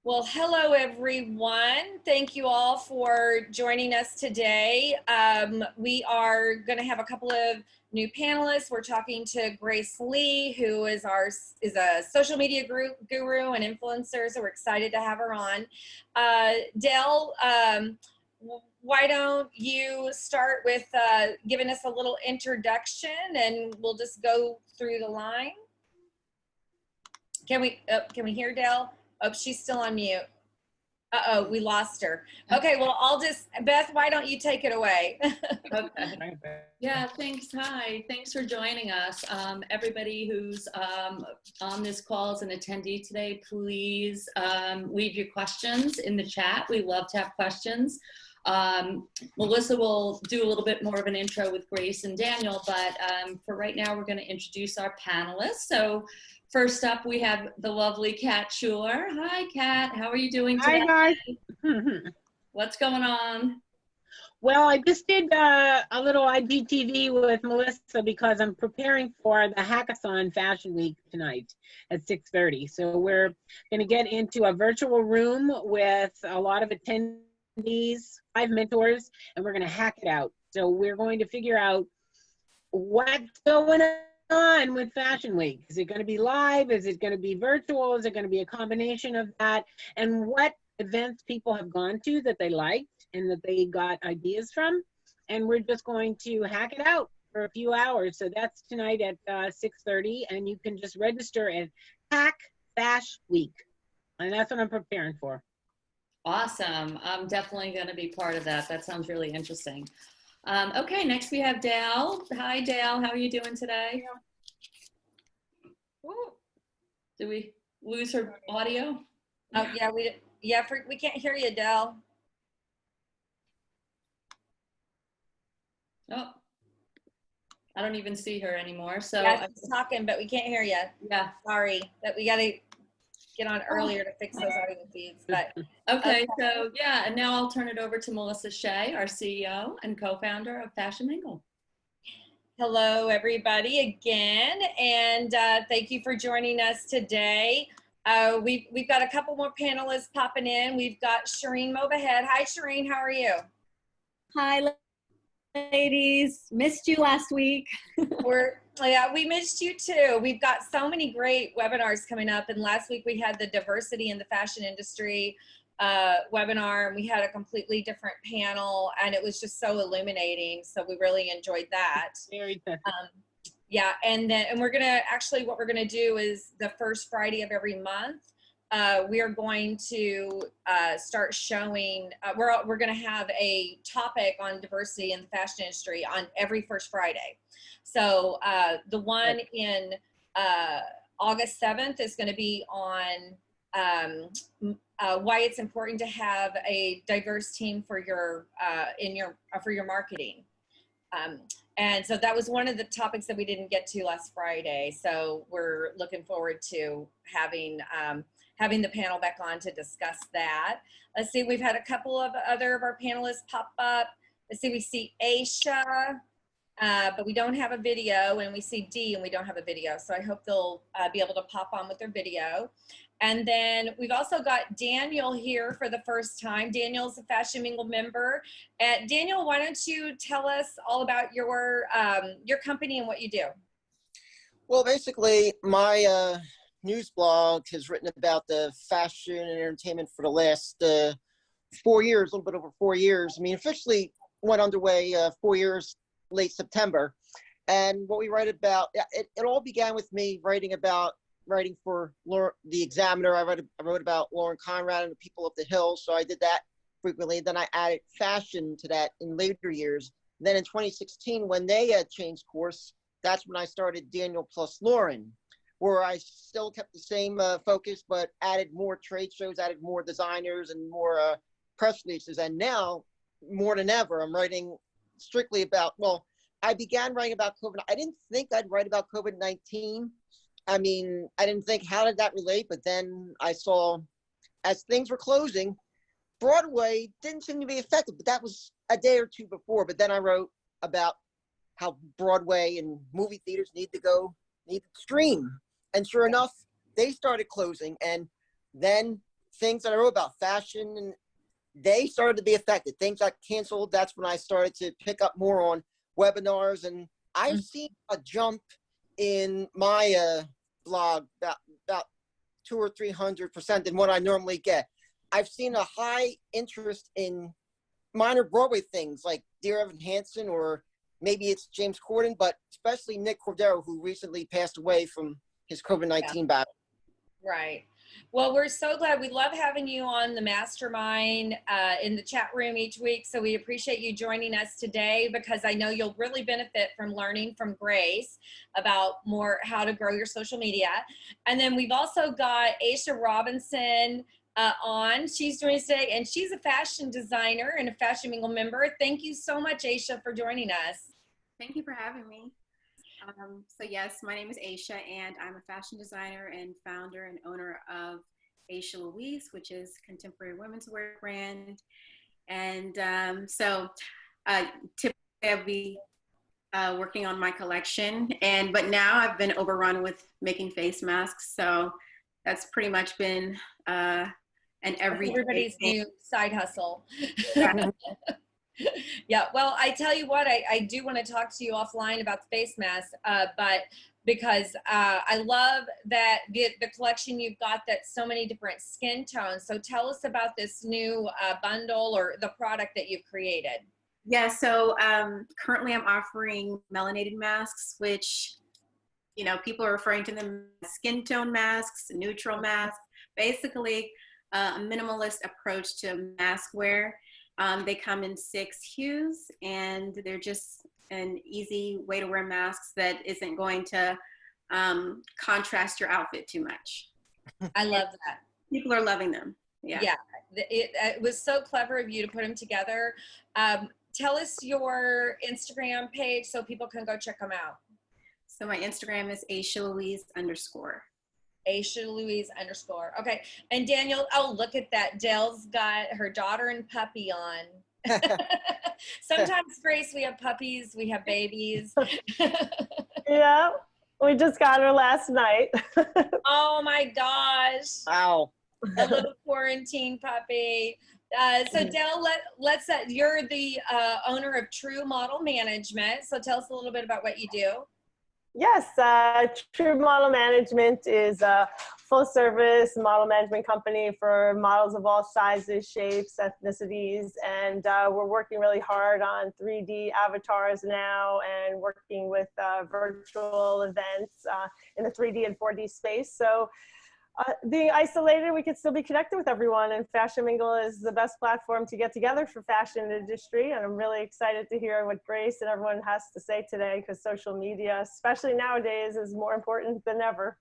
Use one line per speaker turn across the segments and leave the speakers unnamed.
Well, hello everyone. Thank you all for joining us today. We are going to have a couple of new panelists. We're talking to Grace Lee, who is a social media guru and influencer. So we're excited to have her on. Dell, why don't you start with giving us a little introduction, and we'll just go through the line. Can we hear Dell? Oh, she's still on mute. Uh-oh, we lost her. Okay, well, Beth, why don't you take it away?
Okay. Yeah, thanks. Hi, thanks for joining us. Everybody who's on this call as an attendee today, please leave your questions in the chat. We love to have questions. Melissa will do a little bit more of an intro with Grace and Daniel, but for right now, we're going to introduce our panelists. So first up, we have the lovely Kat Schuller. Hi, Kat. How are you doing today?
Hi, guys.
What's going on?
Well, I just did a little IGTV with Melissa because I'm preparing for the Hackathon Fashion Week tonight at 6:30. So we're going to get into a virtual room with a lot of attendees, 5 mentors, and we're going to hack it out. So we're going to figure out what's going on with Fashion Week. Is it going to be live? Is it going to be virtual? Is it going to be a combination of that? And what events people have gone to that they liked and that they got ideas from? And we're just going to hack it out for a few hours. So that's tonight at 6:30, and you can just register at Hack Fash Week. And that's what I'm preparing for.
Awesome. I'm definitely going to be part of that. That sounds really interesting. Okay, next we have Dale. Hi, Dale. How are you doing today? Did we lose her audio?
Oh, yeah, we can't hear you, Dell.
Oh, I don't even see her anymore. So
yeah, she's talking, but we can't hear you.
Yeah.
Sorry, that we got to get on earlier to fix those audio feeds. But
okay, so yeah, and now I'll turn it over to Melissa Shea, our CEO and co-founder of Fashion Mingle.
Hello, everybody, again, and thank you for joining us today. We've got a couple more panelists popping in. We've got Shirin Movahed. Hi, Shirin. How are you?
Hi, ladies. Missed you last week.
Yeah, we missed you too. We've got so many great webinars coming up, and last week we had the diversity in the fashion industry webinar, and we had a completely different panel, and it was just so illuminating. So we really enjoyed that.
Very good.
Yeah, and we're gonna what we're gonna do is the first Friday of every month, we are going to start showing. We're gonna have a topic on diversity in the fashion industry on every first Friday. So the one in August 7th is going to be on why it's important to have a diverse team for your for your marketing. And so that was one of the topics that we didn't get to last Friday. So we're looking forward to having the panel back on to discuss that. Let's see, we've had a couple of other of our panelists pop up. Let's see, we see Aysha, but we don't have a video, and we see Dee, and we don't have a video. So I hope they'll be able to pop on with their video. And then we've also got Daniel here for the first time. Daniel's a Fashion Mingle member. Daniel, why don't you tell us all about your company and what you do?
Well, basically, my news blog has written about the fashion and entertainment for the last 4 years, a little bit over 4 years. I mean, officially went underway 4 years, late September. And what we write about, it all began with me writing for the Examiner. I wrote about Lauren Conrad and the people of the Hill, so I did that frequently. Then I added fashion to that in later years. Then in 2016, when they changed course, that's when I started Daniel plus Lauren, where I still kept the same focus, but added more trade shows, added more designers and more press releases. And now, more than ever, I'm writing strictly about, well, I began writing about COVID. I didn't think I'd write about COVID-19. I mean, I didn't think, how did that relate? But then I saw, as things were closing, Broadway didn't seem to be affected, but that was a day or two before. But then I wrote about how Broadway and movie theaters need to stream. And sure enough, they started closing. And then things that I wrote about fashion, and they started to be affected. Things got canceled. That's when I started to pick up more on webinars, and I've seen a jump in my blog about 200 or 300% than what I normally get. I've seen a high interest in minor Broadway things like Dear Evan Hansen, or maybe it's James Corden, but especially Nick Cordero, who recently passed away from his COVID-19 battle.
Right. Well, we're so glad. We love having you on the mastermind in the chat room each week. So we appreciate you joining us today, because I know you'll really benefit from learning from Grace about more how to grow your social media. And then we've also got Aysha Robinson on. She's joining us today, and she's a fashion designer and a Fashion Mingle member. Thank you so much, Aysha, for joining us.
Thank you for having me. So yes, my name is Aysha, and I'm a fashion designer and founder and owner of Aysha Louise, which is contemporary women's wear brand. And typically I'll be working on my collection, but now I've been overrun with making face masks. So that's pretty much been
everybody's new side hustle. Yeah, well, I tell you what, I do want to talk to you offline about the face mask, but because I love that the collection you've got, that's so many different skin tones. So tell us about this new bundle or the product that you've created.
Yeah, so currently I'm offering melanated masks, which, you know, people are referring to them as skin tone masks, neutral masks, basically a minimalist approach to mask wear. They come in 6 hues, and they're just an easy way to wear masks that isn't going to contrast your outfit too much.
I love that.
People are loving them. Yeah.
Yeah, it was so clever of you to put them together. Tell us your Instagram page so people can go check them out.
So my Instagram is Aysha Louise _
Aysha Louise _ Okay. And Daniel, oh, look at that. Dell's got her daughter and puppy on. Sometimes, Grace, we have puppies, we have babies.
Yeah, we just got her last night.
Oh my gosh.
Wow.
A little quarantine puppy. So Dell, you're the owner of True Model Management. So tell us a little bit about what you do.
Yes, True Model Management is a full-service model management company for models of all sizes, shapes, ethnicities, and we're working really hard on 3D avatars now, and working with virtual events in the 3D and 4D space. So being isolated, we could still be connected with everyone, and Fashion Mingle is the best platform to get together for fashion industry. And I'm really excited to hear what Grace and everyone has to say today, because social media, especially nowadays, is more important than ever.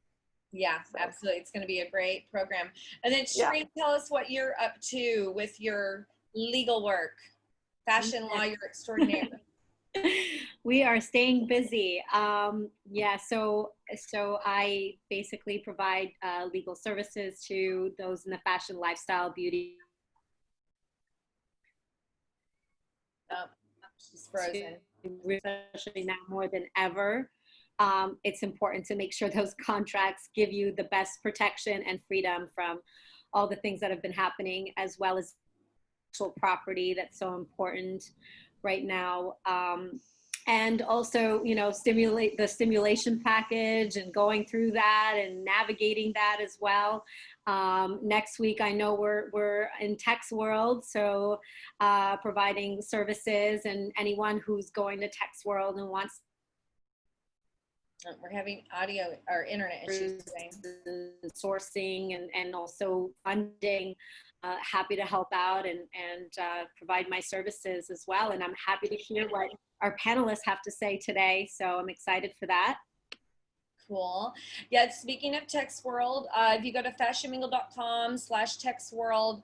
Yeah, absolutely. It's going to be a great program. And then Shirin, tell us what you're up to with your legal work. Fashion lawyer extraordinaire.
We are staying busy. Yeah, so I basically provide legal services to those in the fashion, lifestyle, beauty.
She's frozen.
Especially now more than ever. It's important to make sure those contracts give you the best protection and freedom from all the things that have been happening, as well as intellectual property that's so important right now. And also, you know, stimulate the stimulation package and going through that and navigating that as well. Next week, I know we're in Tech's World, so providing services, and anyone who's going to Tech's World and wants.
We're having audio or internet issues.
Sourcing and also funding. Happy to help out and provide my services as well. And I'm happy to hear what our panelists have to say today. So I'm excited for that.
Cool. Yeah, speaking of Tech's World, if you go to fashionmingle.com/TechsWorld,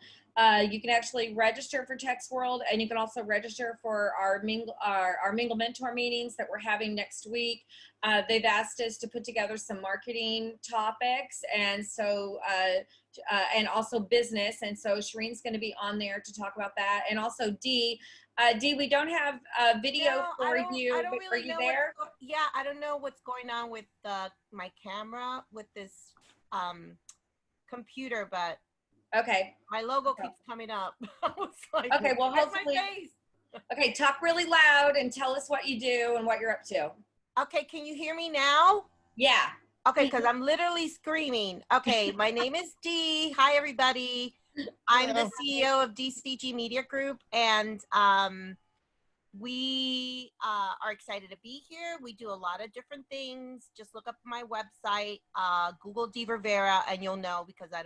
you can actually register for Tech's World, and you can also register for our Mingle Mentor meetings that we're having next week. They've asked us to put together some marketing topics, and so and also business, and so Shirin's going to be on there to talk about that. And also Dee, we don't have a video for you.
I don't really
are you
know
there?
Yeah, I don't know what's going on with my camera with this computer, but
Okay.
My logo keeps coming up. I was like,
Okay, well,
"Where's my
hopefully,
face?"
okay, talk really loud and tell us what you do and what you're up to.
Okay, can you hear me now?
Yeah.
Okay, because I'm literally screaming. Okay, my name is Dee. Hi, everybody. I'm the CEO of DCG Media Group, and we are excited to be here. We do a lot of different things. Just look up my website, Google Dee Rivera, and you'll know, because I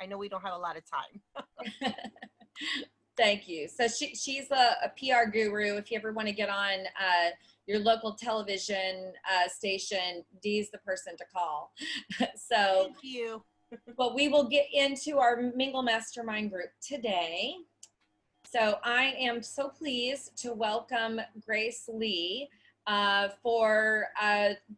know we don't have a lot of time.
Thank you. So she's a PR guru. If you ever want to get on your local television station, Dee's the person to call. So
Thank you.
but we will get into our Mingle Mastermind group today. So I am so pleased to welcome Grace Lee for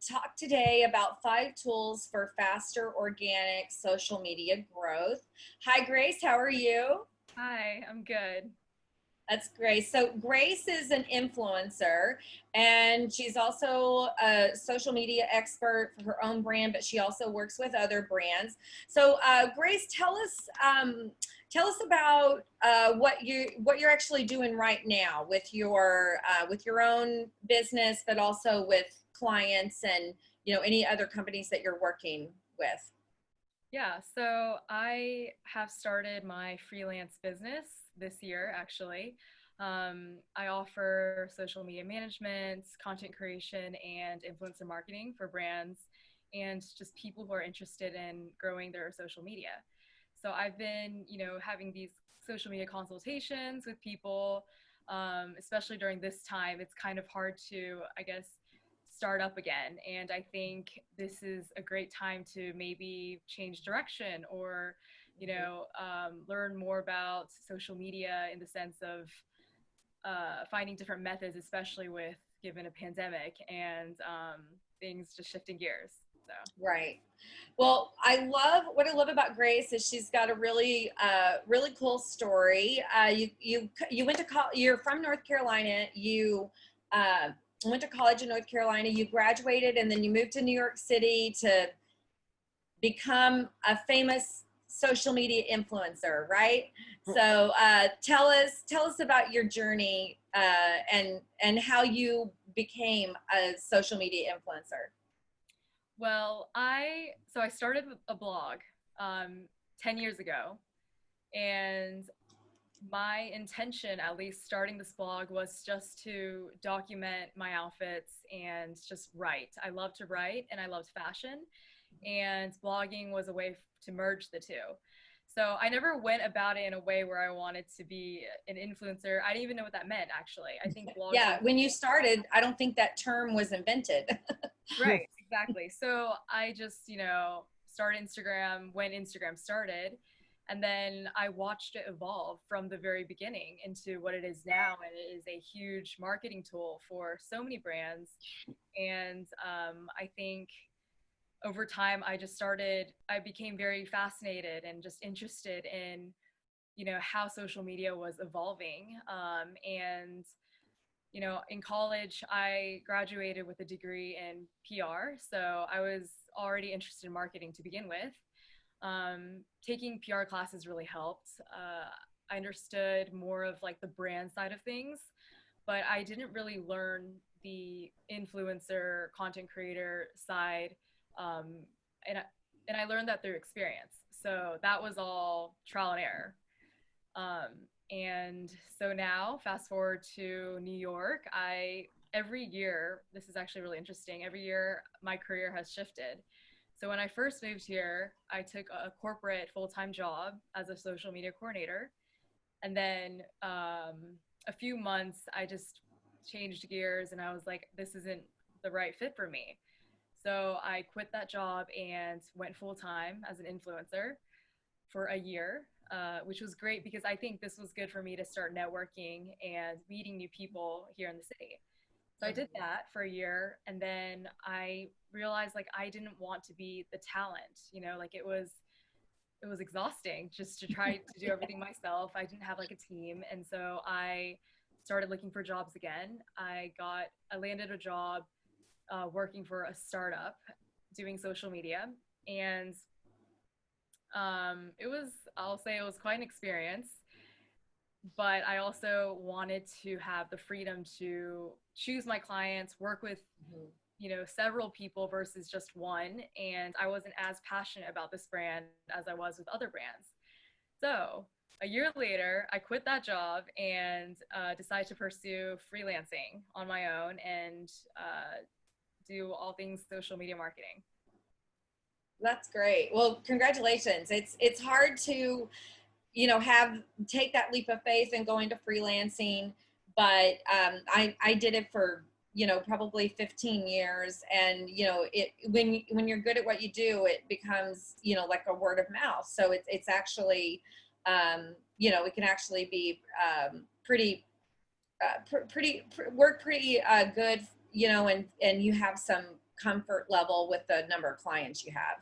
talk today about 5 tools for faster organic social media growth. Hi, Grace. How are you?
Hi, I'm good.
That's great. So Grace is an influencer, and she's also a social media expert for her own brand, but she also works with other brands. So Grace, tell us about what you're actually doing right now with your own business, but also with clients and any other companies that you're working with.
Yeah, so I have started my freelance business this year, actually. I offer social media management, content creation, and influencer marketing for brands and just people who are interested in growing their social media. So I've been, having these social media consultations with people, especially during this time. It's kind of hard to, I guess, start up again. And I think this is a great time to maybe change direction or, learn more about social media in the sense of finding different methods, especially with given a pandemic and things just shifting gears. So.
Right. Well, what I love about Grace is she's got a really cool story. You went to you're from North Carolina. You went to college in North Carolina. You graduated, and then you moved to New York City to become a famous social media influencer, right? So tell us about your journey and how you became a social media influencer.
Well, I started a blog 10 years ago, and my intention, at least starting this blog, was just to document my outfits and just write. I love to write and I loved fashion, and blogging was a way to merge the two. So I never went about it in a way where I wanted to be an influencer. I didn't even know what that meant, actually. I think blogging.
Yeah, when you started, I don't think that term was invented.
Right, exactly. So I just, started Instagram when Instagram started. And then I watched it evolve from the very beginning into what it is now. And it is a huge marketing tool for so many brands. And I think over time, I became very fascinated and just interested in, how social media was evolving. And in college, I graduated with a degree in PR. So I was already interested in marketing to begin with. Taking PR classes really helped. I understood more of like the brand side of things, but I didn't really learn the influencer, content creator side. And I learned that through experience. So that was all trial and error. And so now, fast forward to New York, every year, this is actually really interesting, every year my career has shifted. So when I first moved here, I took a corporate full-time job as a social media coordinator. And then a few months, I just changed gears and I was like, this isn't the right fit for me. So I quit that job and went full-time as an influencer for a year, which was great because I think this was good for me to start networking and meeting new people here in the city. So I did that for a year, and then I realized like I didn't want to be the talent, like it was exhausting just to try to do everything myself. I didn't have like a team, and so I started looking for jobs again. I landed a job working for a startup doing social media, and I'll say it was quite an experience, but I also wanted to have the freedom to choose my clients, work with, several people versus just one. And I wasn't as passionate about this brand as I was with other brands. So a year later, I quit that job and decided to pursue freelancing on my own and do all things social media marketing.
That's great. Well, congratulations. It's hard to, take that leap of faith and go into freelancing, but I did it for, probably 15 years. And, when you're good at what you do, it becomes, like a word of mouth. So it's actually, it can actually be pretty good, and you have some comfort level with the number of clients you have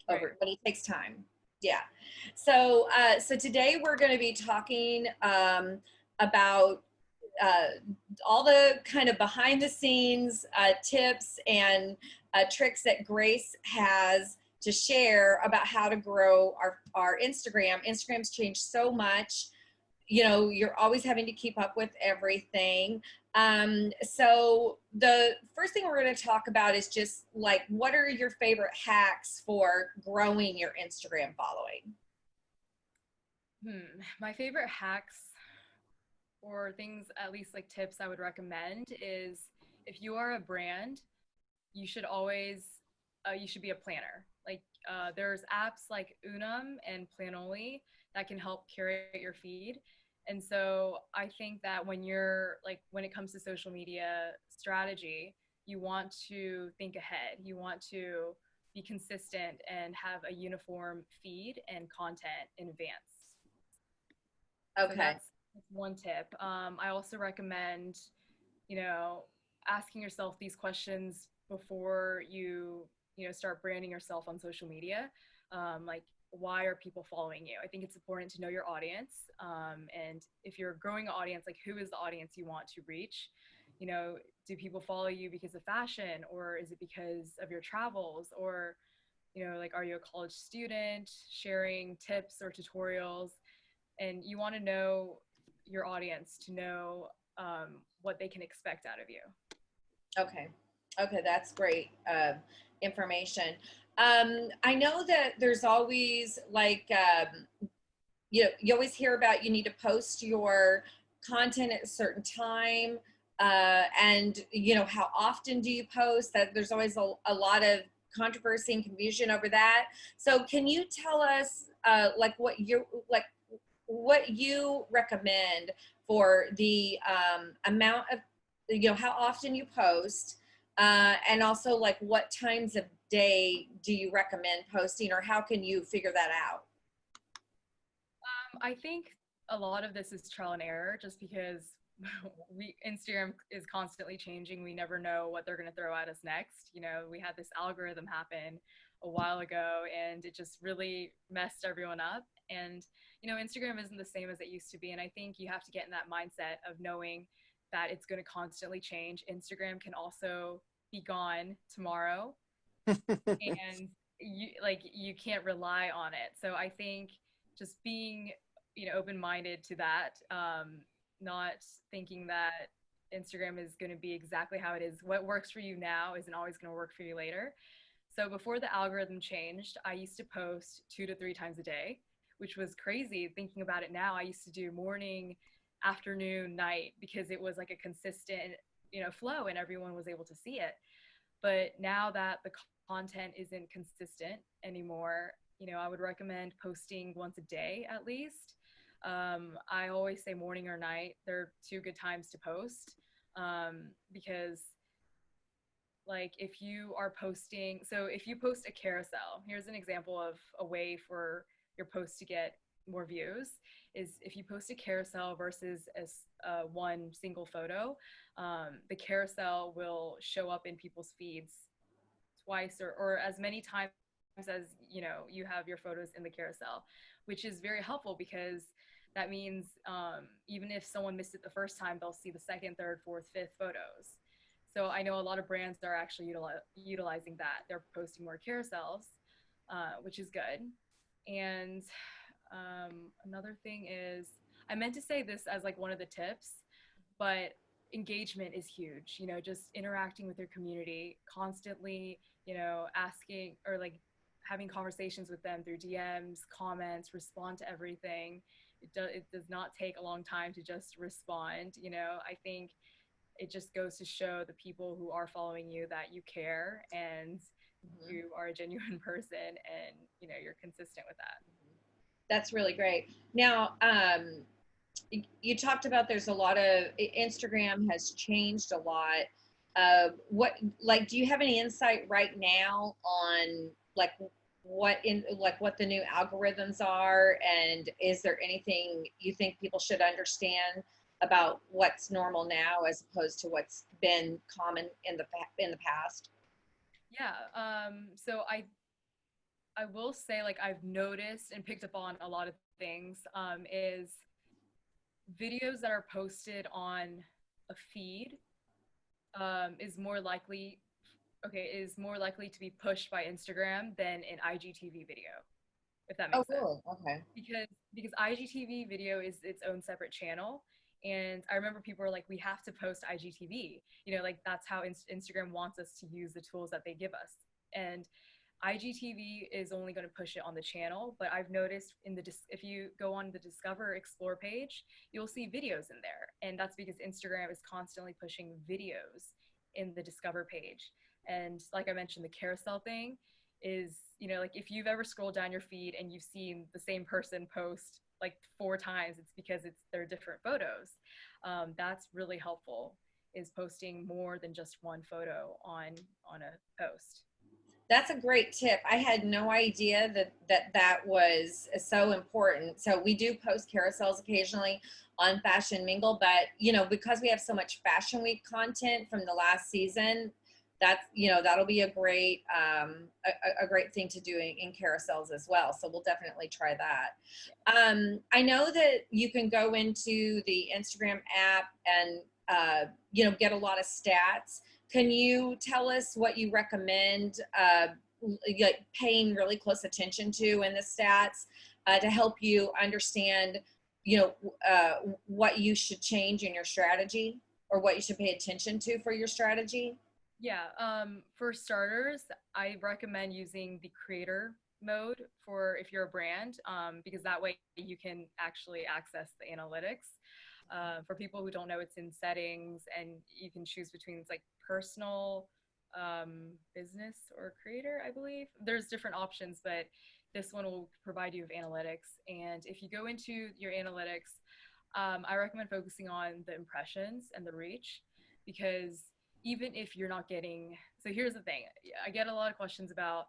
over, but it takes time. Yeah. So today we're going to be talking about all the kind of behind the scenes tips and tricks that Grace has to share about how to grow our Instagram. Instagram's changed so much. You're always having to keep up with everything. So the first thing we're going to talk about is just like, what are your favorite hacks for growing your Instagram following?
My favorite hacks or things, at least like tips I would recommend, is if you are a brand, you should always, you should be a planner. Like there's apps like Unum and Planoly that can help curate your feed. And so I think that when it comes to social media strategy, you want to think ahead. You want to be consistent and have a uniform feed and content in advance.
Okay.
So that's one tip. I also recommend, asking yourself these questions before you start branding yourself on social media. Like, why are people following you? I think it's important to know your audience. And if you're growing an audience, like, who is the audience you want to reach? Do people follow you because of fashion, or is it because of your travels? Or, like, are you a college student sharing tips or tutorials? And you want to know your audience to know what they can expect out of you. Okay,
that's great information. I know that there's always like, you always hear about you need to post your content at a certain time, and how often do you post? That there's always a lot of controversy and confusion over that. So can you tell us like what you recommend for the amount of, how often you post, and also like what times of day do you recommend posting, or how can you figure that out?
I think a lot of this is trial and error, just because Instagram is constantly changing. We never know what they're going to throw at us next. We had this algorithm happen a while ago, and it just really messed everyone up. And Instagram isn't the same as it used to be. And I think you have to get in that mindset of knowing that it's going to constantly change. Instagram can also be gone tomorrow, and you can't rely on it. So I think just being open-minded to that, not thinking that Instagram is going to be exactly how it is. What works for you now isn't always going to work for you later. So before the algorithm changed, I used to post 2 to 3 times a day, which was crazy. Thinking about it now, I used to do morning, afternoon, night, because it was like a consistent, flow, and everyone was able to see it. But now that the content isn't consistent anymore, I would recommend posting once a day at least. I always say morning or night. They're 2 good times to post, because like if you are posting, so if you post a carousel, here's an example of a way for your post to get more views, is if you post a carousel versus one single photo, the carousel will show up in people's feeds twice or as many times as you have your photos in the carousel, which is very helpful, because that means even if someone missed it the first time, they'll see the second, third, fourth, fifth photos. So I know a lot of brands are actually utilizing that. They're posting more carousels, which is good. And another thing is, I meant to say this as like one of the tips, but engagement is huge. You know, just interacting with your community constantly, you know, asking or like having conversations with them through DMs, comments, respond to everything. It does not take a long time to just respond. You know, I think it just goes to show the people who are following you that you care and you are a genuine person, and you know, you're consistent with that.
That's really great. Now, you talked about there's a lot of Instagram has changed a lot. What, like, do you have any insight right now on like what the new algorithms are, and is there anything you think people should understand about what's normal now as opposed to what's been common in the past?
Yeah. So I will say, like, I've noticed and picked up on a lot of things, is videos that are posted on a feed is more likely to be pushed by Instagram than an IGTV video, if that makes sense.
Really? Okay.
Because IGTV video is its own separate channel. And I remember people were like, we have to post IGTV. You know, like that's how Instagram wants us to use the tools that they give us. And IGTV is only going to push it on the channel, but I've noticed if you go on the Discover Explore page, you'll see videos in there. And that's because Instagram is constantly pushing videos in the Discover page. And like I mentioned, the carousel thing is, you know, like if you've ever scrolled down your feed and you've seen the same person post like 4 times, it's because they're different photos. That's really helpful, is posting more than just one photo on a post.
That's a great tip. I had no idea that was so important. So we do post carousels occasionally on Fashion Mingle, but you know, because we have so much Fashion Week content from the last season, that's, you know, that'll be a great thing to do in carousels as well. So we'll definitely try that. I know that you can go into the Instagram app and you know, get a lot of stats. Can you tell us what you recommend like paying really close attention to in the stats to help you understand, you know, what you should change in your strategy or what you should pay attention to for your strategy?
Yeah, for starters, I recommend using the creator mode for if you're a brand, because that way you can actually access the analytics. For people who don't know, it's in settings, and you can choose between like personal, business, or creator, I believe. There's different options, but this one will provide you with analytics. And if you go into your analytics, I recommend focusing on the impressions and the reach, because even if you're not getting, so here's the thing, I get a lot of questions about,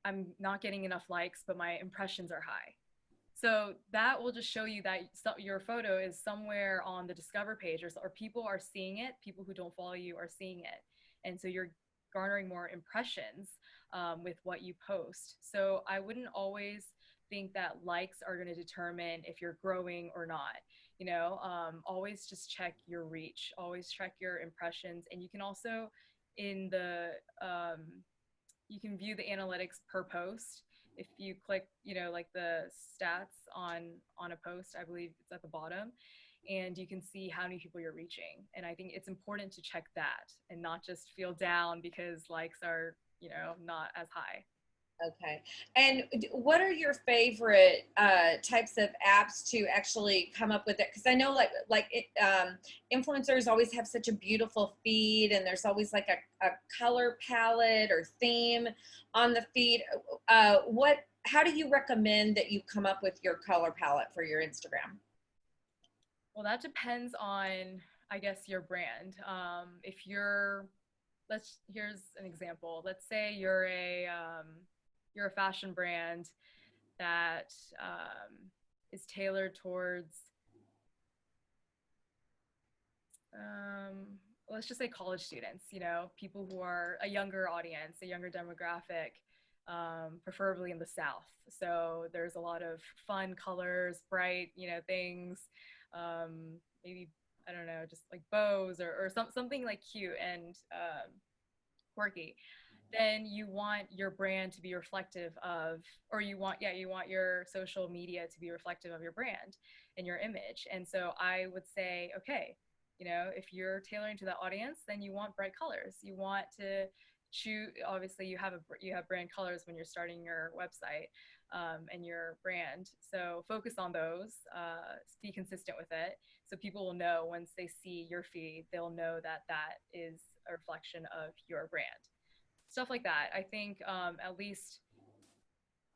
I'm not getting enough likes, but my impressions are high. So that will just show you that your photo is somewhere on the Discover page, or people are seeing it, people who don't follow you are seeing it. And so you're garnering more impressions with what you post. So I wouldn't always think that likes are going to determine if you're growing or not. You know, always just check your reach, always check your impressions. And you can also, in the, you can view the analytics per post. If you click, you know, like the stats on a post, I believe it's at the bottom, and you can see how many people you're reaching. And I think it's important to check that and not just feel down because likes are, you know, not as high.
Okay. And what are your favorite types of apps to actually come up with it? Because I know influencers always have such a beautiful feed, and there's always like a color palette or theme on the feed. How do you recommend that you come up with your color palette for your Instagram?
Well, that depends on, I guess, your brand. If you're, here's an example. Let's say you're a fashion brand that is tailored towards, let's just say college students, you know, people who are a younger audience, a younger demographic, preferably in the South. So there's a lot of fun colors, bright, you know, things, maybe, I don't know, just like bows or something like cute and quirky. then you want your brand to be reflective of, or you want your social media to be reflective of your brand and your image. And so I would say, okay, you know, if you're tailoring to that audience, then you want bright colors. You want to choose, obviously you have brand colors when you're starting your website and your brand. So focus on those, be consistent with it. So people will know once they see your feed, they'll know that that is a reflection of your brand. Stuff like that. I think at least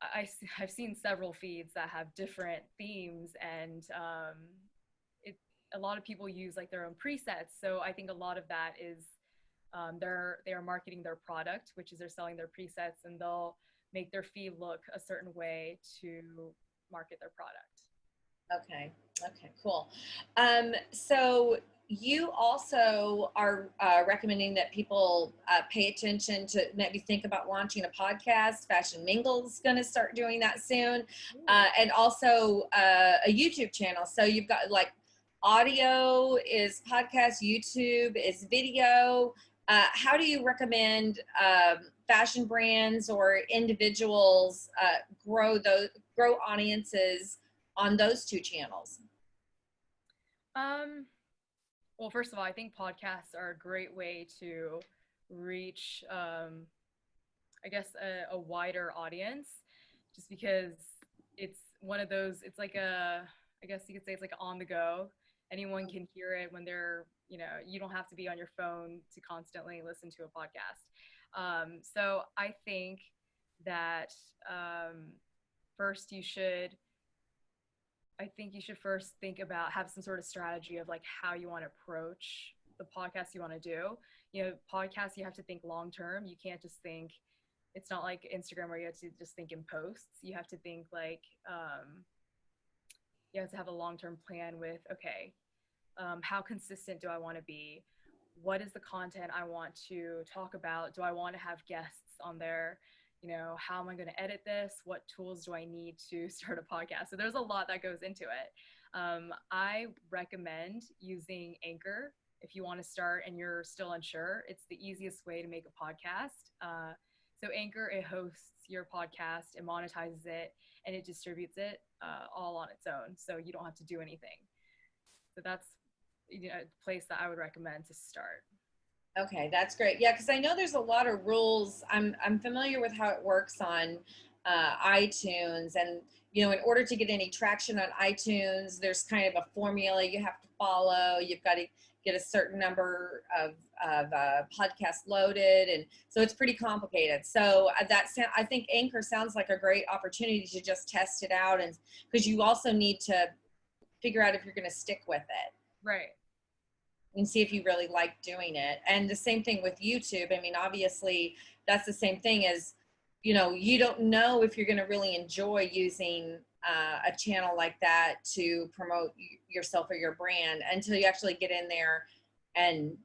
I've seen several feeds that have different themes, and a lot of people use like their own presets. So I think a lot of that is they are marketing their product, which is they're selling their presets, and they'll make their feed look a certain way to market their product.
Okay. Okay, cool. So you also are recommending that people pay attention to maybe think about launching a podcast. Fashion Mingle's going to start doing that soon. And also a YouTube channel. So you've got like audio is podcast, YouTube is video. How do you recommend fashion brands or individuals grow audiences on those two channels?
Well, first of all, I think podcasts are a great way to reach, I guess, a wider audience, just because it's one of those, it's like I guess you could say it's like on the go. Anyone can hear it when they're, you know, you don't have to be on your phone to constantly listen to a podcast. So I think that first you should first think about, have some sort of strategy of like how you want to approach the podcast you want to do. You know, podcasts, you have to think long term. You can't just think, it's not like Instagram where you have to just think in posts. You have to think like, you have to have a long-term plan with, okay, how consistent do I want to be? What is the content I want to talk about? Do I want to have guests on there? You know, how am I going to edit this? What tools do I need to start a podcast? So there's a lot that goes into it. I recommend using Anchor if you want to start and you're still unsure. It's the easiest way to make a podcast. So Anchor, it hosts your podcast, it monetizes it, and it distributes it all on its own. So you don't have to do anything. So that's, you know, a place that I would recommend to start.
Okay, that's great. Yeah, because I know there's a lot of rules. I'm familiar with how it works on iTunes, and you know, in order to get any traction on iTunes, there's kind of a formula you have to follow. You've got to get a certain number of podcasts loaded, and so it's pretty complicated. So I think Anchor sounds like a great opportunity to just test it out, and because you also need to figure out if you're going to stick with it.
Right.
And see if you really like doing it. And the same thing with YouTube. I mean, obviously that's the same thing as, you know, you don't know if you're going to really enjoy using a channel like that to promote yourself or your brand until you actually get in there and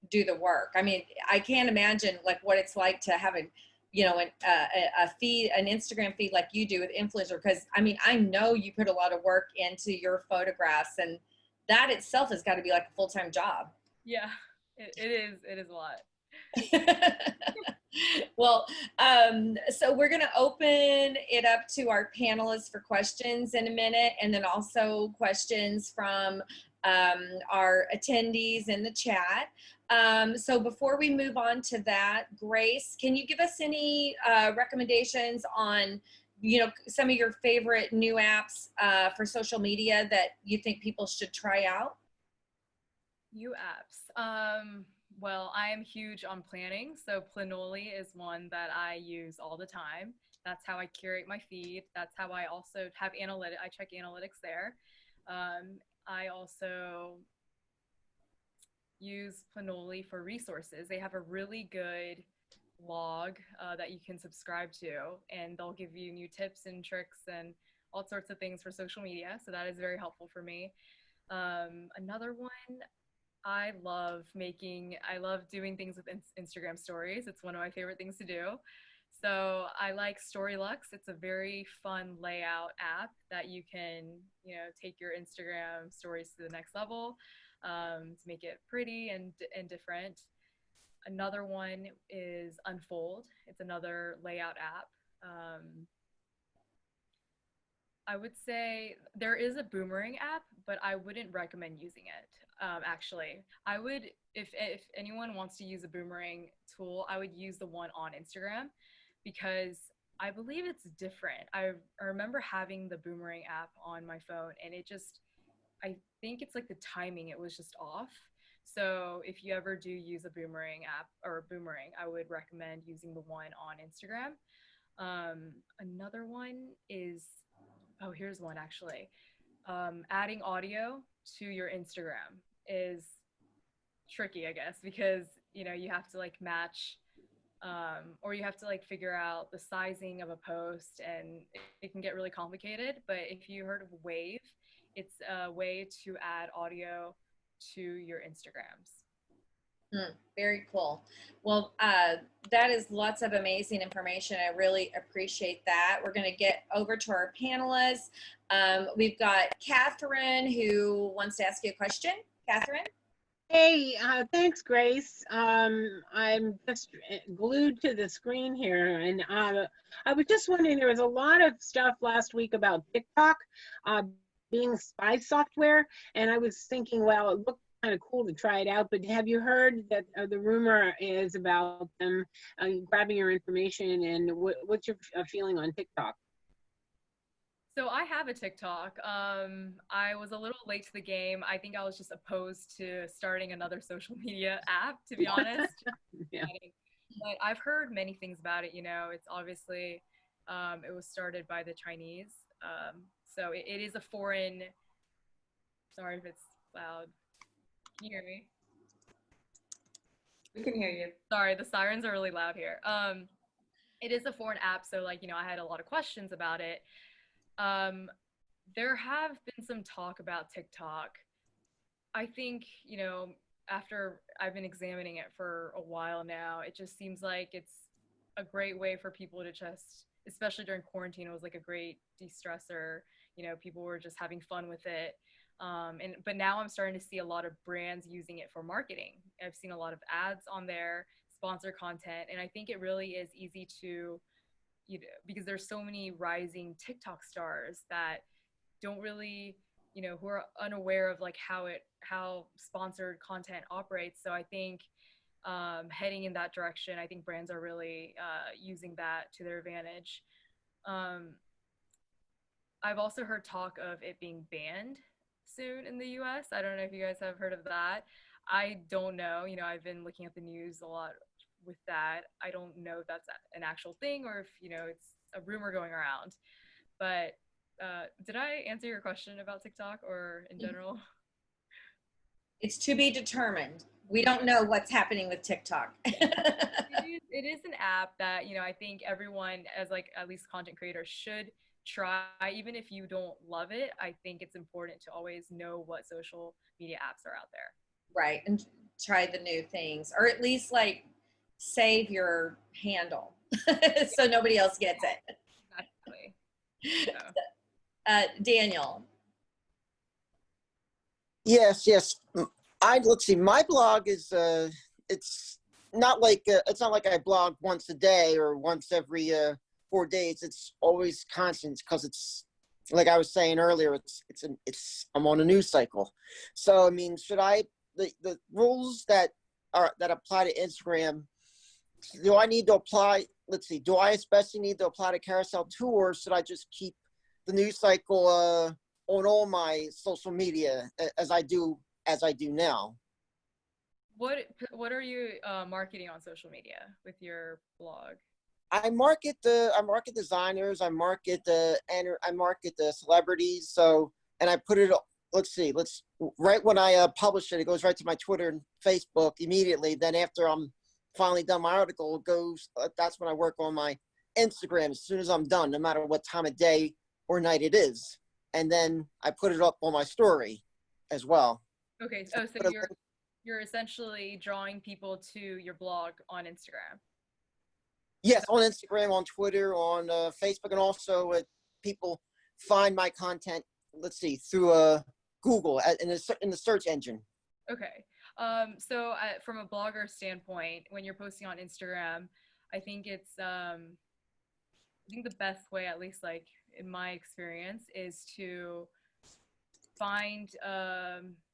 do the work. I mean, I can't imagine like what it's like to have a feed, an Instagram feed like you do with influencer. Because I mean, I know you put a lot of work into your photographs, and that itself has got to be like a full-time job.
Yeah, it is a lot.
Well, so we're going to open it up to our panelists for questions in a minute, and then also questions from our attendees in the chat. So before we move on to that, Grace, can you give us any recommendations on, you know, some of your favorite new apps for social media that you think people should try out?
New apps. Well, I am huge on planning. So Planoly is one that I use all the time. That's how I curate my feed. That's how I also have I check analytics there. I also use Planoly for resources. They have a really good blog that you can subscribe to, and they'll give you new tips and tricks and all sorts of things for social media. So that is very helpful for me. Another one, I love doing things with Instagram stories. It's one of my favorite things to do. So I like Storylux. It's a very fun layout app that you can, you know, take your Instagram stories to the next level, to make it pretty and different. Another one is Unfold. It's another layout app. I would say there is a Boomerang app, but I wouldn't recommend using it. Actually, I would, if anyone wants to use a Boomerang tool, I would use the one on Instagram, because I believe it's different. I remember having the Boomerang app on my phone, and I think it's like the timing, it was just off. So if you ever do use a Boomerang app or Boomerang, I would recommend using the one on Instagram. Another one is, oh, here's one actually. Adding audio to your Instagram is tricky, I guess, because, you know, you have to like match, or you have to like figure out the sizing of a post, and it can get really complicated. But if you heard of Wave, it's a way to add audio to your Instagrams.
Very cool. Well, that is lots of amazing information. I really appreciate that. We're going to get over to our panelists. We've got Catherine, who wants to ask you a question. Catherine?
Hey, thanks, Grace. I'm just glued to the screen here, and I was just wondering, there was a lot of stuff last week about TikTok being spy software, and I was thinking, well, it looked kind of cool to try it out, but have you heard that the rumor is about them grabbing your information, and what's your feeling on TikTok?
So I have a TikTok. I was a little late to the game. I think I was just opposed to starting another social media app, to be honest.
Yeah.
But I've heard many things about it. You know, it's obviously, it was started by the Chinese. So it is a foreign, sorry if it's loud. Can you hear me?
We can hear you.
Sorry, the sirens are really loud here. It is a foreign app, so like, you know, I had a lot of questions about it. There have been some talk about TikTok. I think, you know, after I've been examining it for a while now, it just seems like it's a great way for people to just, especially during quarantine, it was like a great de-stressor. You know, people were just having fun with it. But now I'm starting to see a lot of brands using it for marketing. I've seen a lot of ads on there, sponsor content, and I think it really is easy to, you know, because there's so many rising TikTok stars that don't really, you know, who are unaware of like how sponsored content operates. So I think heading in that direction, I think brands are really using that to their advantage. I've also heard talk of it being banned soon in the US. I don't know if you guys have heard of that. I don't know. You know, I've been looking at the news a lot with that. I don't know if that's an actual thing or if, you know, it's a rumor going around. But did I answer your question about TikTok or in general?
It's to be determined. We don't know what's happening with TikTok.
It is an app that, you know, I think everyone as like at least content creators should try. Even if you don't love it, I think it's important to always know what social media apps are out there.
Right, and try the new things, or at least like save your handle so nobody else gets it.
Exactly.
So. Daniel.
Yes. Let's see. My blog is it's not like I blog once a day or once every 4 days. It's always constant because it's like I was saying earlier. I'm on a news cycle. So I mean, the rules that apply to Instagram? Do I need to apply? Let's see. Do I especially need to apply to Carousel too, or should I just keep the news cycle on all my social media as I do now?
What are you marketing on social media with your blog?
I market designers. I market the celebrities. So, and I put it. Right when I publish it, it goes right to my Twitter and Facebook immediately. Then after I'm finally done my article, it goes. That's when I work on my Instagram as soon as I'm done, no matter what time of day or night it is. And then I put it up on my story as well.
Okay, so you're essentially drawing people to your blog on Instagram.
Yes, on Instagram, on Twitter, on Facebook, and also people find my content. Let's see, through Google in the search engine.
Okay, So from a blogger standpoint, when you're posting on Instagram, I think I think the best way, at least like in my experience, is to find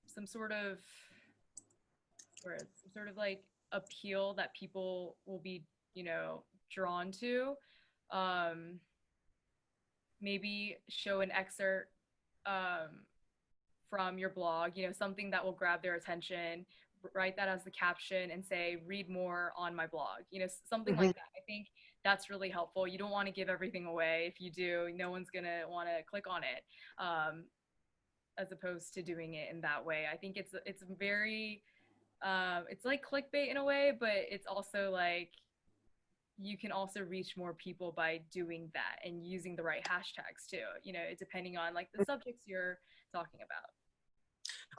some sort of like appeal that people will be, drawn to. Um, Maybe show an excerpt from your blog, something that will grab their attention, write that as the caption and say, read more on my blog, something like that. I think that's really helpful. You don't want to give everything away. If you do, no one's going to want to click on it, as opposed to doing it in that way. I think it's very, it's like clickbait in a way, but it's also like, you can also reach more people by doing that and using the right hashtags too, depending on like the subjects you're talking about.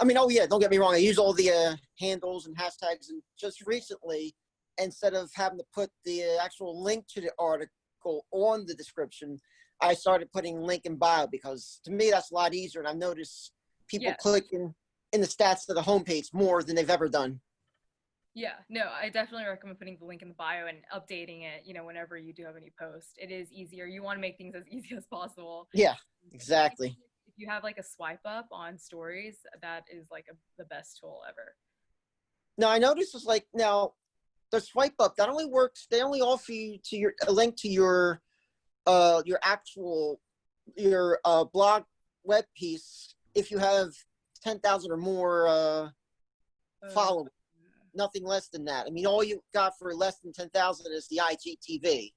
I mean, oh yeah, don't get me wrong. I use all the handles and hashtags, and just recently, instead of having to put the actual link to the article on the description, I started putting link in bio, because to me that's a lot easier. And I've noticed people clicking in the stats to the homepage more than they've ever done.
Yeah, no, I definitely recommend putting the link in the bio and updating it, whenever you do have any post. It is easier. You want to make things as easy as possible.
Yeah, exactly.
If you have like a swipe up on stories, that is like the best tool ever.
Now, I noticed it's like, now the swipe up, that only works, they only offer you a link to your actual blog web piece if you have 10,000 or more followers. Nothing less than that. I mean, all you got for less than 10,000 is the IGTV.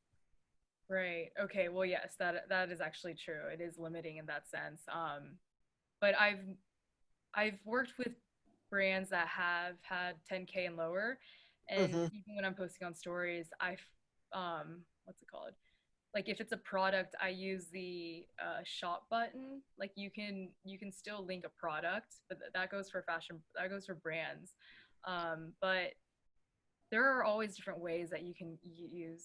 Right. Okay. Well, yes, that is actually true. It is limiting in that sense. But I've worked with brands that have had 10K and lower, and even when I'm posting on stories, what's it called? Like if it's a product, I use the shop button. Like you can still link a product, but that goes for fashion. That goes for brands. But there are always different ways that you can use,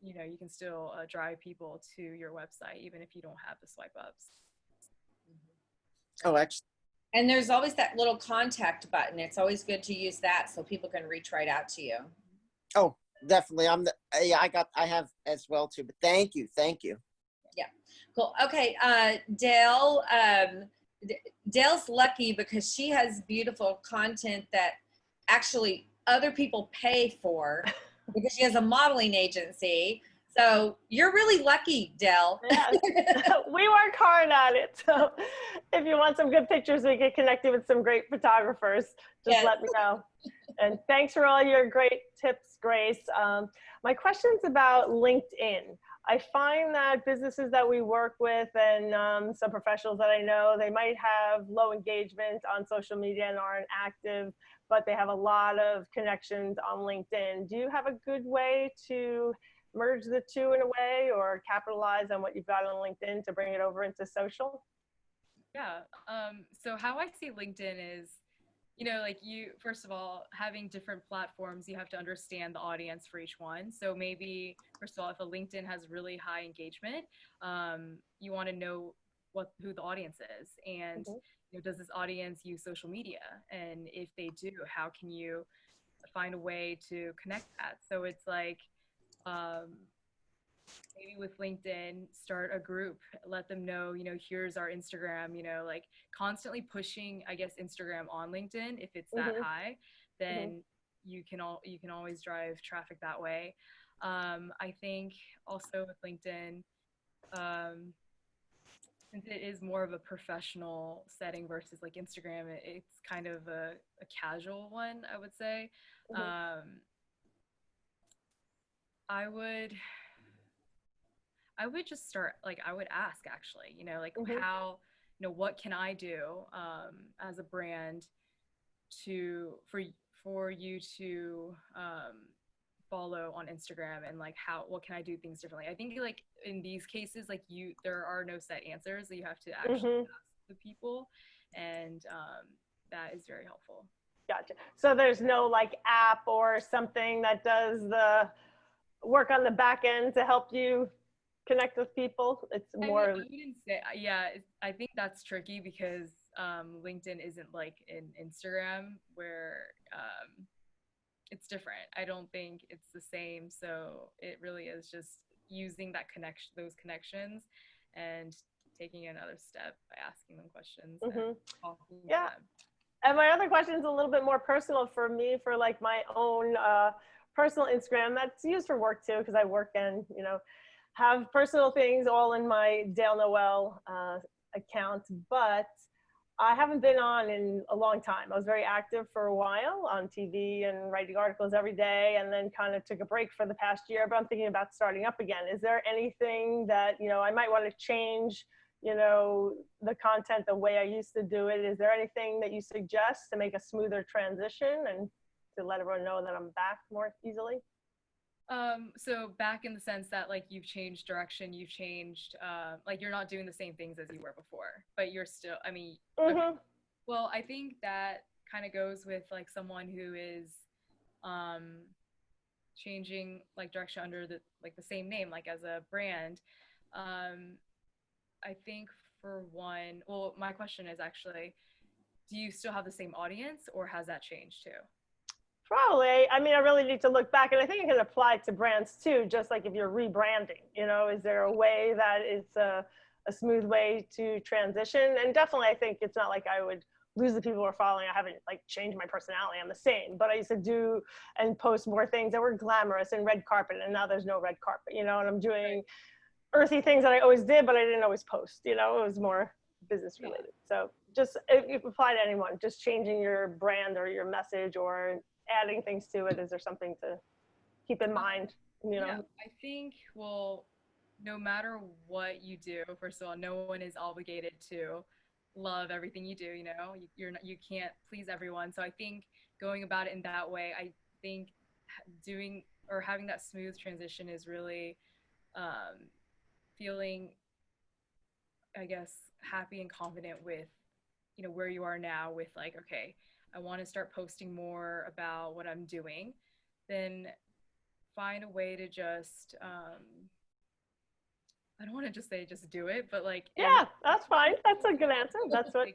you can still drive people to your website, even if you don't have the swipe ups.
Oh, actually.
And there's always that little contact button. It's always good to use that so people can reach right out to you.
Oh, definitely. I have as well too, but thank you.
Yeah, cool. Okay. Dale, Dale's lucky because she has beautiful content that actually other people pay for because she has a modeling agency. So you're really lucky, Dale.
Yeah, we work hard at it. So if you want some good pictures, we get connected with some great photographers. Just let me know. And thanks for all your great tips, Grace. My question's about LinkedIn. I find that businesses that we work with and some professionals that I know, they might have low engagement on social media and aren't active, but they have a lot of connections on LinkedIn. Do you have a good way to merge the two in a way, or capitalize on what you've got on LinkedIn to bring it over into social?
Yeah. So how I see LinkedIn is, like first of all, having different platforms, you have to understand the audience for each one. So maybe, first of all, if a LinkedIn has really high engagement, you want to know who the audience is. And does this audience use social media? And if they do, how can you find a way to connect that? So it's like, maybe with LinkedIn, start a group, let them know, here's our Instagram, like constantly pushing, I guess, Instagram on LinkedIn. If it's that high, then you can always drive traffic that way. I think also with LinkedIn, since it is more of a professional setting versus like Instagram, it's kind of a casual one, I would say. I would just start, like, I would ask actually, how, what can I do as a brand for you to follow on Instagram, and like what can I do things differently? I think like in these cases, like there are no set answers that you have to actually ask the people, and that is very helpful.
Gotcha. So there's no like app or something that does the work on the back end to help you connect with people? It's more.
I wouldn't say, I think that's tricky because LinkedIn isn't like in Instagram where it's different. I don't think it's the same. So it really is just using that connection, those connections, and taking another step by asking them questions and talking to them.
And my other question is a little bit more personal for me, for like my own personal Instagram that's used for work too, because I work and, you know, have personal things all in my Dale Noel account, but I haven't been on in a long time. I was very active for a while on TV and writing articles every day, and then kind of took a break for the past year, but I'm thinking about starting up again. Is there anything that, you know, I might want to change, you know, the content, the way I used to do it? Is there anything that you suggest to make a smoother transition and to let everyone know that I'm back more easily?
So back in the sense that like you've changed direction, you've changed, like you're not doing the same things as you were before, but you're still, I mean, okay. Well, I think that kind of goes with like someone who is changing like direction under the like the same name, like as a brand. I think for one, well, my question is actually, do you still have the same audience or has that changed too?
Probably. I mean, I really need to look back, and I think it can apply to brands too, just like if you're rebranding, you know, is there a way that is a smooth way to transition? And definitely, I think it's not like I would lose the people who are following. I haven't like changed my personality. I'm the same, but I used to do and post more things that were glamorous and red carpet, and now there's no red carpet, you know, and I'm doing earthy things that I always did, but I didn't always post, you know, it was more business related. So just, if you apply to anyone, just changing your brand or your message or adding things to it, is there something to keep in mind, you know?
Yeah, I think, well, no matter what you do, first of all, no one is obligated to love everything you do, you know, you can't please everyone. So I think going about it in that way, I think doing or having that smooth transition is really feeling, I guess, happy and confident with, you know, where you are now with like, okay, I want to start posting more about what I'm doing, then find a way to just, I don't want to just say just do it, but like.
Yeah, that's fine. That's a good answer. That's what.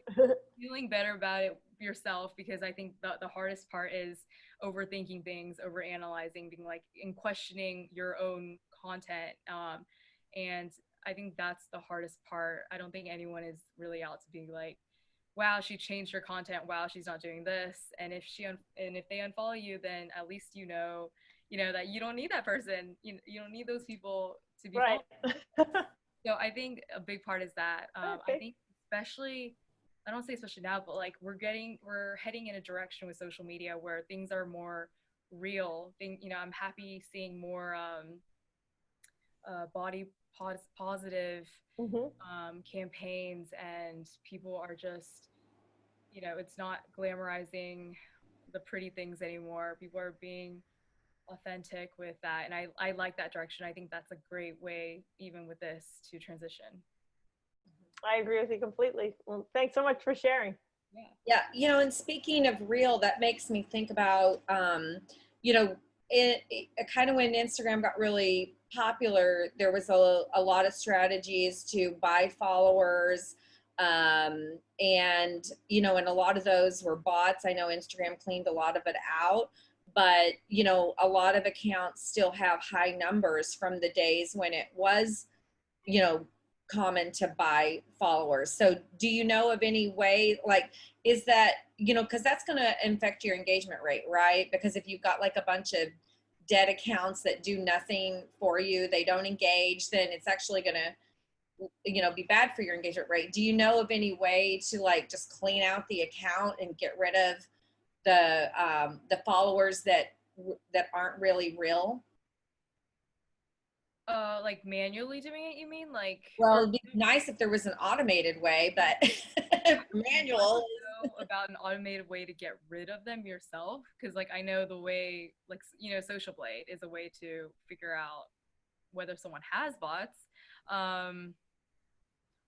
Feeling better about it yourself, because I think the hardest part is overthinking things, overanalyzing, being like, and questioning your own content. And I think that's the hardest part. I don't think anyone is really out to be like, wow, she changed her content. Wow, she's not doing this. And if if they unfollow you, then at least you know that you don't need that person. You don't need those people to be
right.
So I think a big part is that. I think especially, I don't say especially now, but like we're heading in a direction with social media where things are more real. I'm happy seeing more body positive campaigns, and people are just, it's not glamorizing the pretty things anymore. People are being authentic with that, and I like that direction. I think that's a great way, even with this, to transition.
I agree with you completely. Well, thanks so much for sharing.
Yeah, and speaking of real, that makes me think about it kind of when Instagram got really popular, there was a lot of strategies to buy followers, and and a lot of those were bots. I know Instagram cleaned a lot of it out, but a lot of accounts still have high numbers from the days when it was common to buy followers. So do you know of any way, like, is that, because that's going to affect your engagement rate, right? Because if you've got like a bunch of dead accounts that do nothing for you, they don't engage, then it's actually going to be bad for your engagement rate. Do you know of any way to like just clean out the account and get rid of the followers that aren't really real?
Like manually doing it, you mean? Like,
well, it'd be nice if there was an automated way, but manual.
About an automated way to get rid of them yourself, because like I know the way, like, Social Blade is a way to figure out whether someone has bots. I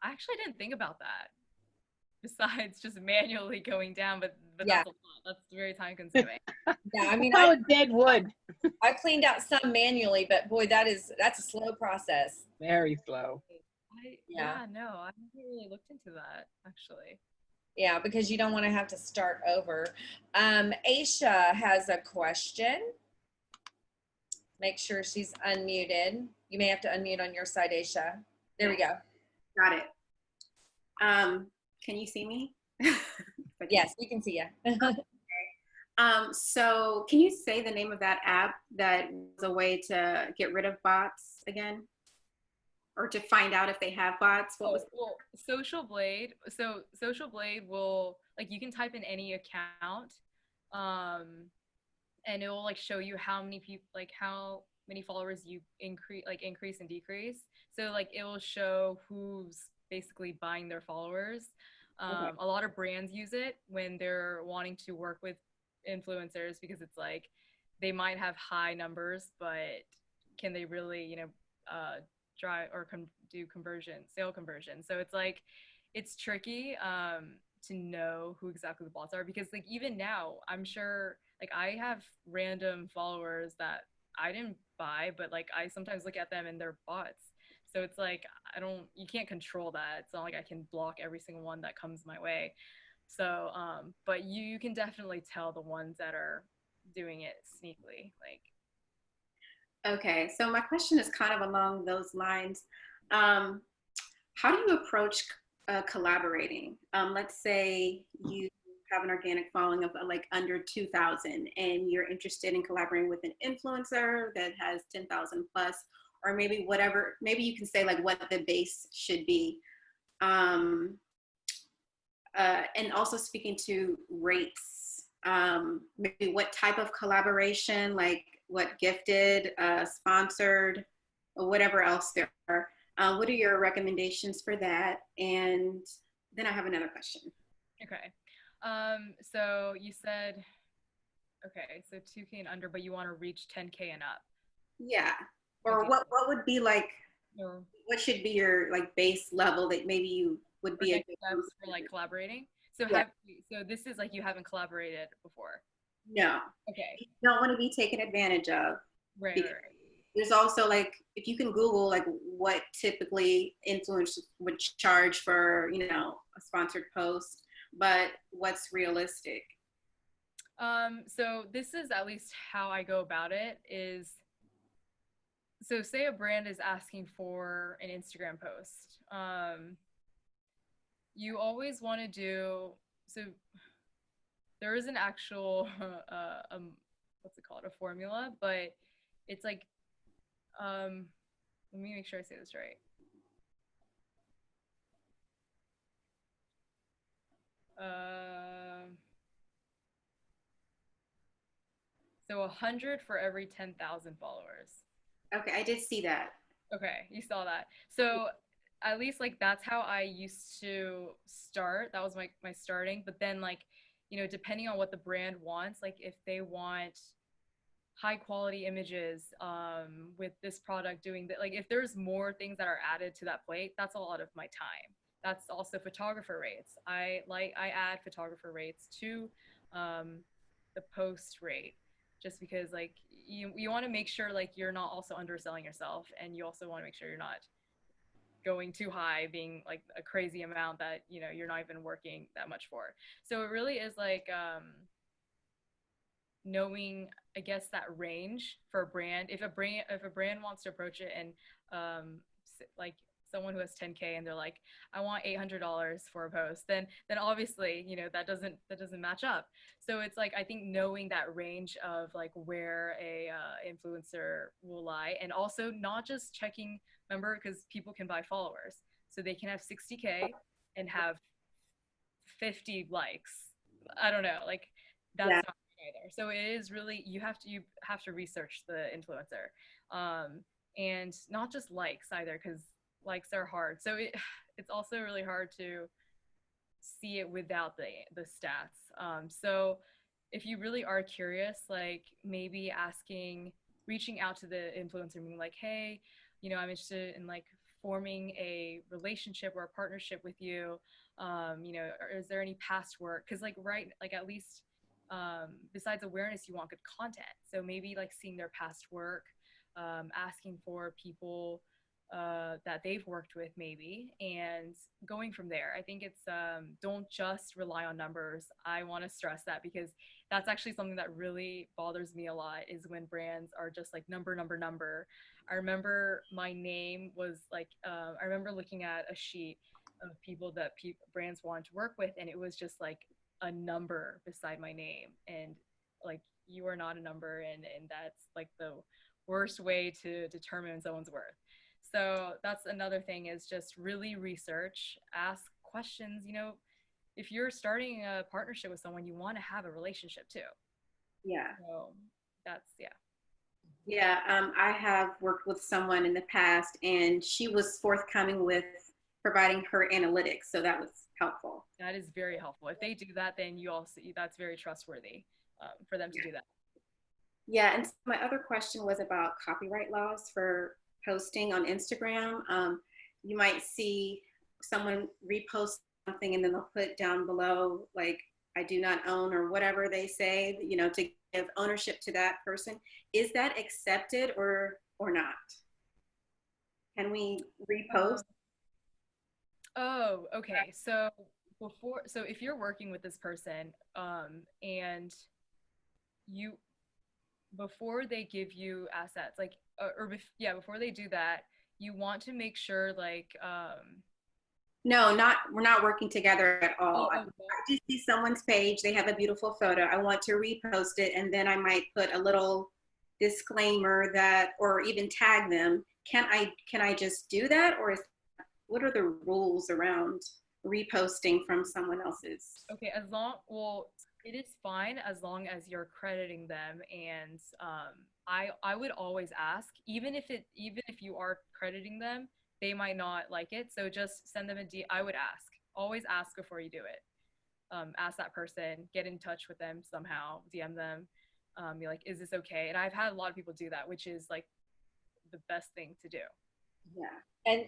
actually didn't think about that, besides just manually going down, but
yeah,
that's a lot. That's very time consuming.
Yeah, I mean,
dead wood.
I cleaned out some manually, but boy, that's a slow process.
Very slow.
No, I haven't really looked into that, actually.
Yeah, because you don't want to have to start over. Aysha has a question. Make sure she's unmuted. You may have to unmute on your side, Aysha. There we go.
Got it. Can you see me?
Yes, we can see you.
So can you say the name of that app that was a way to get rid of bots again? Or to find out if they have bots? What was
well, Social Blade. So Social Blade will, like, you can type in any account, and it will like show you how many people, like how many followers you increase and decrease. So like it will show who's basically buying their followers.
Okay.
A lot of brands use it when they're wanting to work with influencers, because it's like they might have high numbers, but can they really, drive or do sale conversion? So it's like, it's tricky to know who exactly the bots are, because like even now, I'm sure, like I have random followers that I didn't buy, but like I sometimes look at them and they're bots. So it's like, you can't control that. It's not like I can block every single one that comes my way. So, but you can definitely tell the ones that are doing it sneakily. Like,
okay, so my question is kind of along those lines. How do you approach collaborating? Let's say you have an organic following of like under 2,000 and you're interested in collaborating with an influencer that has 10,000 plus, or maybe whatever, maybe you can say like what the base should be. And also speaking to rates, maybe what type of collaboration, like what gifted, sponsored, or whatever else there are. What are your recommendations for that? And then I have another question.
okay. So you said, okay, so 2K and under, but you want to reach 10K and up.
Yeah. Or
okay.
what would be like, what should be your like base level that maybe you would be a good
steps for like collaborating? So
yeah.
So this is like, you haven't collaborated before?
No.
Okay.
You don't want to be taken advantage of.
Right.
There's also like, if you can Google like what typically influencers would charge for, a sponsored post, but what's realistic?
So this is at least how I go about it is, so say a brand is asking for an Instagram post. You always want to do, so there is an actual, what's it called? A formula, but it's like, let me make sure I say this right. So 100 for every 10,000 followers.
Okay, I did see that.
Okay, you saw that. So at least like that's how I used to start. That was my starting. But then like, depending on what the brand wants, like if they want high quality images with this product doing that, like if there's more things that are added to that plate, that's a lot of my time. That's also photographer rates. I add photographer rates to the post rate, just because like you want to make sure like you're not also underselling yourself, and you also want to make sure you're not going too high, being like a crazy amount that you're not even working that much for. So it really is like knowing, I guess, that range for a brand. If a brand wants to approach it and like someone who has 10K and they're like, I want $800 for a post, then obviously that doesn't match up. So it's like, I think knowing that range of like where a influencer will lie, and also not just checking, remember, because people can buy followers, so they can have 60K and have 50 likes. I don't know, like that's not either. So it is really, you have to research the influencer, and not just likes either, because likes are hard. So it's also really hard to see it without the stats. So if you really are curious, like maybe reaching out to the influencer, being like, hey, I'm interested in like forming a relationship or a partnership with you. Is there any past work? Because like, right, like at least besides awareness, you want good content. So maybe like seeing their past work, asking for people that they've worked with maybe, and going from there. I think it's don't just rely on numbers. I want to stress that because that's actually something that really bothers me a lot, is when brands are just like number. I remember my name was like I remember looking at a sheet of people that brands wanted to work with, and it was just like a number beside my name, and like, you are not a number, and that's like the worst way to determine someone's worth. So that's another thing, is just really research, ask questions. You know, if you're starting a partnership with someone, you want to have a relationship too.
Yeah.
So that's, yeah.
Yeah, I have worked with someone in the past, and she was forthcoming with providing her analytics, so that was helpful.
That is very helpful. If they do that, then you also, that's very trustworthy for them to do that.
Yeah, and my other question was about copyright laws for posting on Instagram. You might see someone repost something and then they'll put down below, like, I do not own, or whatever they say, you know, to give ownership to that person. Is that accepted or not? Can we repost?
Oh, okay. So if you're working with this person, and you, before they give you assets, like, before they do that, you want to make sure, like,
No, we're not working together at all. I just see someone's page, they have a beautiful photo, I want to repost it, and then I might put a little disclaimer that, or even tag them. Can I just do that, or what are the rules around reposting from someone else's?
Okay, it is fine as long as you're crediting them, and I would always ask, even if you are crediting them, they might not like it, so just send them a DM. I would always ask before you do it. Ask that person, get in touch with them somehow, DM them, be like, is this okay? And I've had a lot of people do that, which is like the best thing to do.
Yeah.
And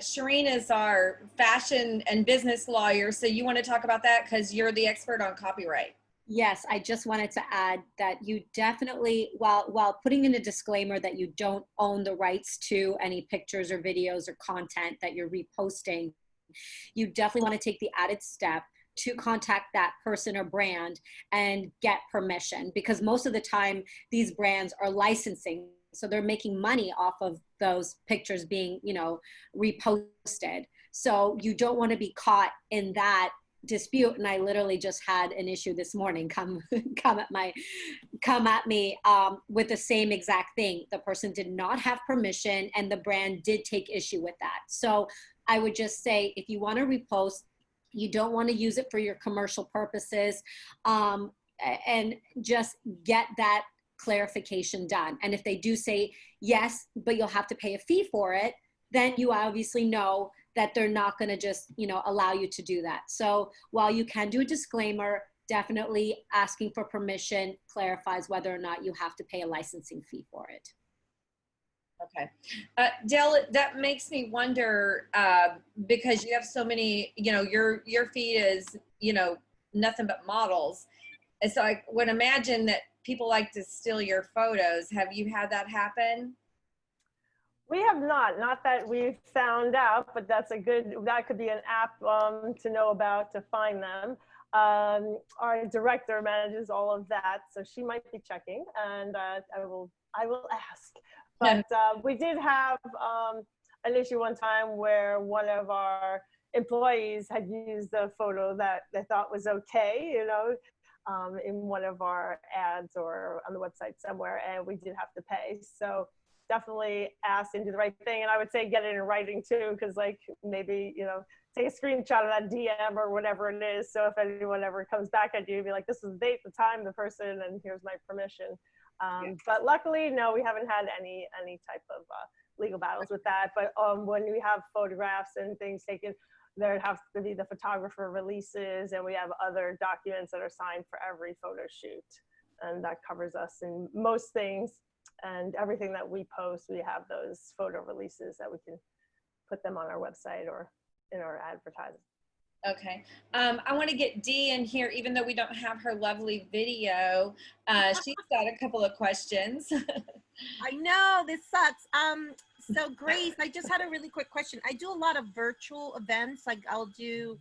Shirin is our fashion and business lawyer, so you want to talk about that because you're the expert on copyright.
Yes, I just wanted to add that you definitely, while putting in a disclaimer that you don't own the rights to any pictures or videos or content that you're reposting, you definitely want to take the added step to contact that person or brand and get permission, because most of the time these brands are licensing, so they're making money off of those pictures being, you know, reposted. So you don't want to be caught in that dispute. And I literally just had an issue this morning come at me with the same exact thing. The person did not have permission, and the brand did take issue with that. So I would just say, if you want to repost, you don't want to use it for your commercial purposes, and just get that clarification done. And if they do say yes, but you'll have to pay a fee for it, then you obviously know that they're not going to just, you know, allow you to do that. So while you can do a disclaimer, definitely asking for permission clarifies whether or not you have to pay a licensing fee for it.
Okay. Dell, that makes me wonder, because you have so many, you know, your feed is, you know, nothing but models. And so I would imagine that people like to steal your photos. Have you had that happen?
We have not that we've found out, but that could be an app to know about, to find them. Our director manages all of that, so she might be checking, and I will ask. But we did have an issue one time where one of our employees had used a photo that they thought was okay, you know, in one of our ads or on the website somewhere, and we did have to pay. So definitely ask and do the right thing. And I would say get it in writing too, because like maybe, you know, take a screenshot of that DM or whatever it is. So if anyone ever comes back at you, be like, this is the date, the time, the person, and here's my permission. But luckily, no, we haven't had any type of legal battles with that. But when we have photographs and things taken, there has to be the photographer releases, and we have other documents that are signed for every photo shoot. And that covers us in most things. And everything that we post, we have those photo releases that we can put them on our website or in our advertising.
Okay. I want to get Dee in here, even though we don't have her lovely video. She's got a couple of questions.
I know this sucks. So Grace, I just had a really quick question. I do a lot of virtual events. Like I'll do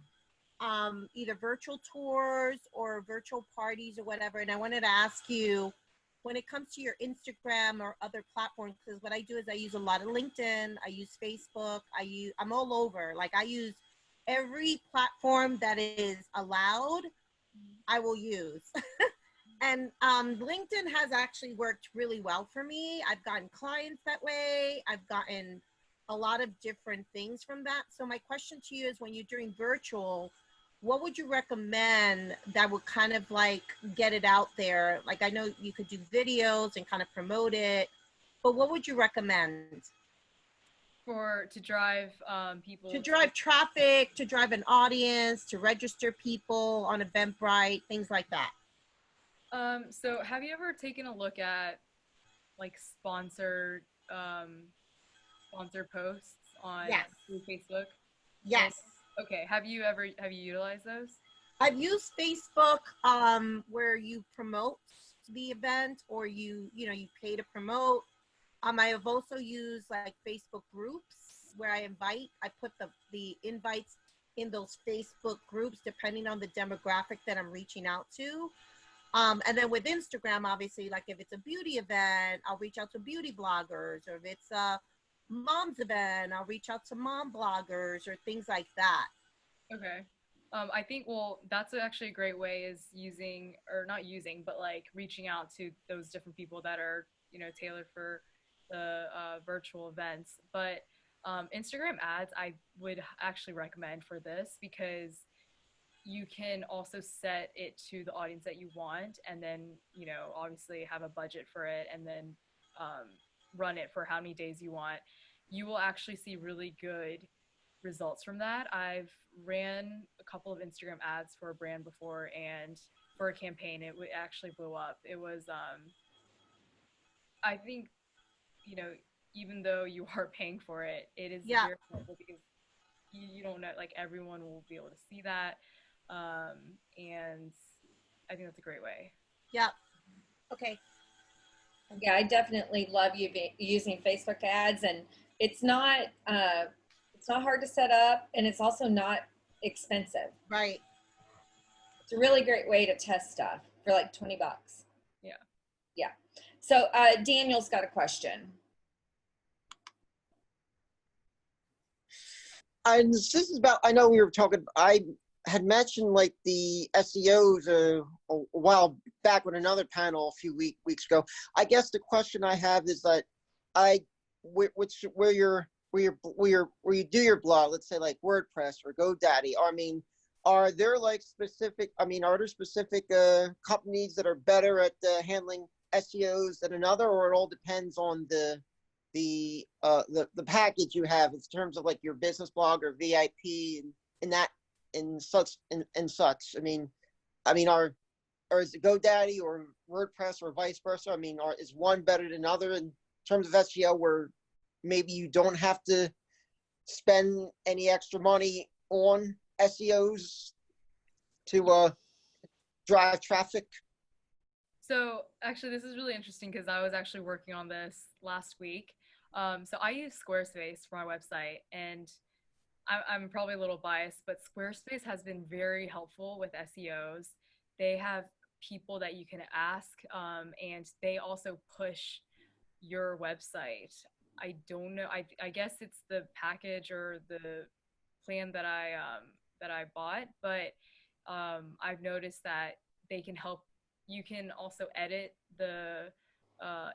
either virtual tours or virtual parties or whatever. And I wanted to ask you, when it comes to your Instagram or other platforms, because what I do is I use a lot of LinkedIn, I use Facebook, I'm all over. Like I use every platform that is allowed, I will use. And LinkedIn has actually worked really well for me. I've gotten clients that way. I've gotten a lot of different things from that. So my question to you is, when you're doing virtual, what would you recommend that would kind of like get it out there? Like I know you could do videos and kind of promote it, but what would you recommend?
To drive people?
To drive traffic, to drive an audience, to register people on Eventbrite, things like that.
So have you ever taken a look at like sponsored posts on through Facebook?
Yes.
Okay. Have you utilized those?
I've used Facebook where you promote the event, or you pay to promote. I have also used like Facebook groups where I put the invites in those Facebook groups depending on the demographic that I'm reaching out to. And then with Instagram, obviously, like if it's a beauty event, I'll reach out to beauty bloggers, or if it's a mom's event, I'll reach out to mom bloggers or things like that.
Okay. I think, well, that's actually a great way, is but like reaching out to those different people that are, tailored for the virtual events. But Instagram ads, I would actually recommend for this, because you can also set it to the audience that you want, and then, obviously have a budget for it, and then run it for how many days you want. You will actually see really good results from that. I've ran a couple of Instagram ads for a brand before, and for a campaign, it actually blew up. It was, I think, even though you are paying for it, it is very helpful, because you don't know, like everyone will be able to see that. And I think that's a great way.
Yeah. Okay.
Yeah, I definitely love using Facebook ads, and it's not hard to set up, and it's also not expensive.
Right.
It's a really great way to test stuff for like $20.
Yeah.
Yeah. So Daniel's got a question.
And this is about, I know we were talking, I had mentioned like the SEOs a while back with another panel a few weeks ago. I guess the question I have is that where you do your blog, let's say like WordPress or GoDaddy, are there like specific, are there specific companies that are better at handling SEOs than another, or it all depends on the package you have in terms of like your business blog or VIP and such? Or is it GoDaddy or WordPress or vice versa? Is one better than another in terms of SEO, where maybe you don't have to spend any extra money on SEOs to drive traffic?
So actually, this is really interesting, because I was actually working on this last week. So I use Squarespace for my website, and I'm probably a little biased, but Squarespace has been very helpful with SEOs. They have people that you can ask, and they also push your website. I don't know. I guess it's the package or the plan that I bought, but I've noticed that they can help. You can also edit the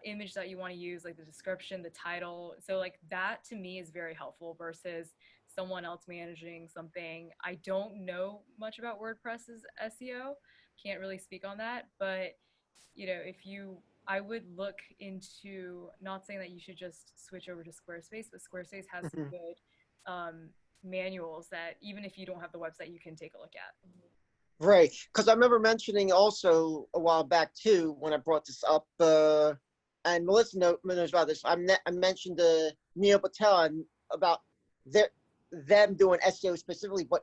image that you want to use, like the description, the title. So like that to me is very helpful versus someone else managing something. I don't know much about WordPress's SEO. Can't really speak on that, but I would look into, not saying that you should just switch over to Squarespace, but Squarespace has some good manuals that even if you don't have the website, you can take a look at.
Right, because I remember mentioning also a while back too, when I brought this up, and Melissa knows about this. I mentioned Neil Patel about them doing SEO specifically, but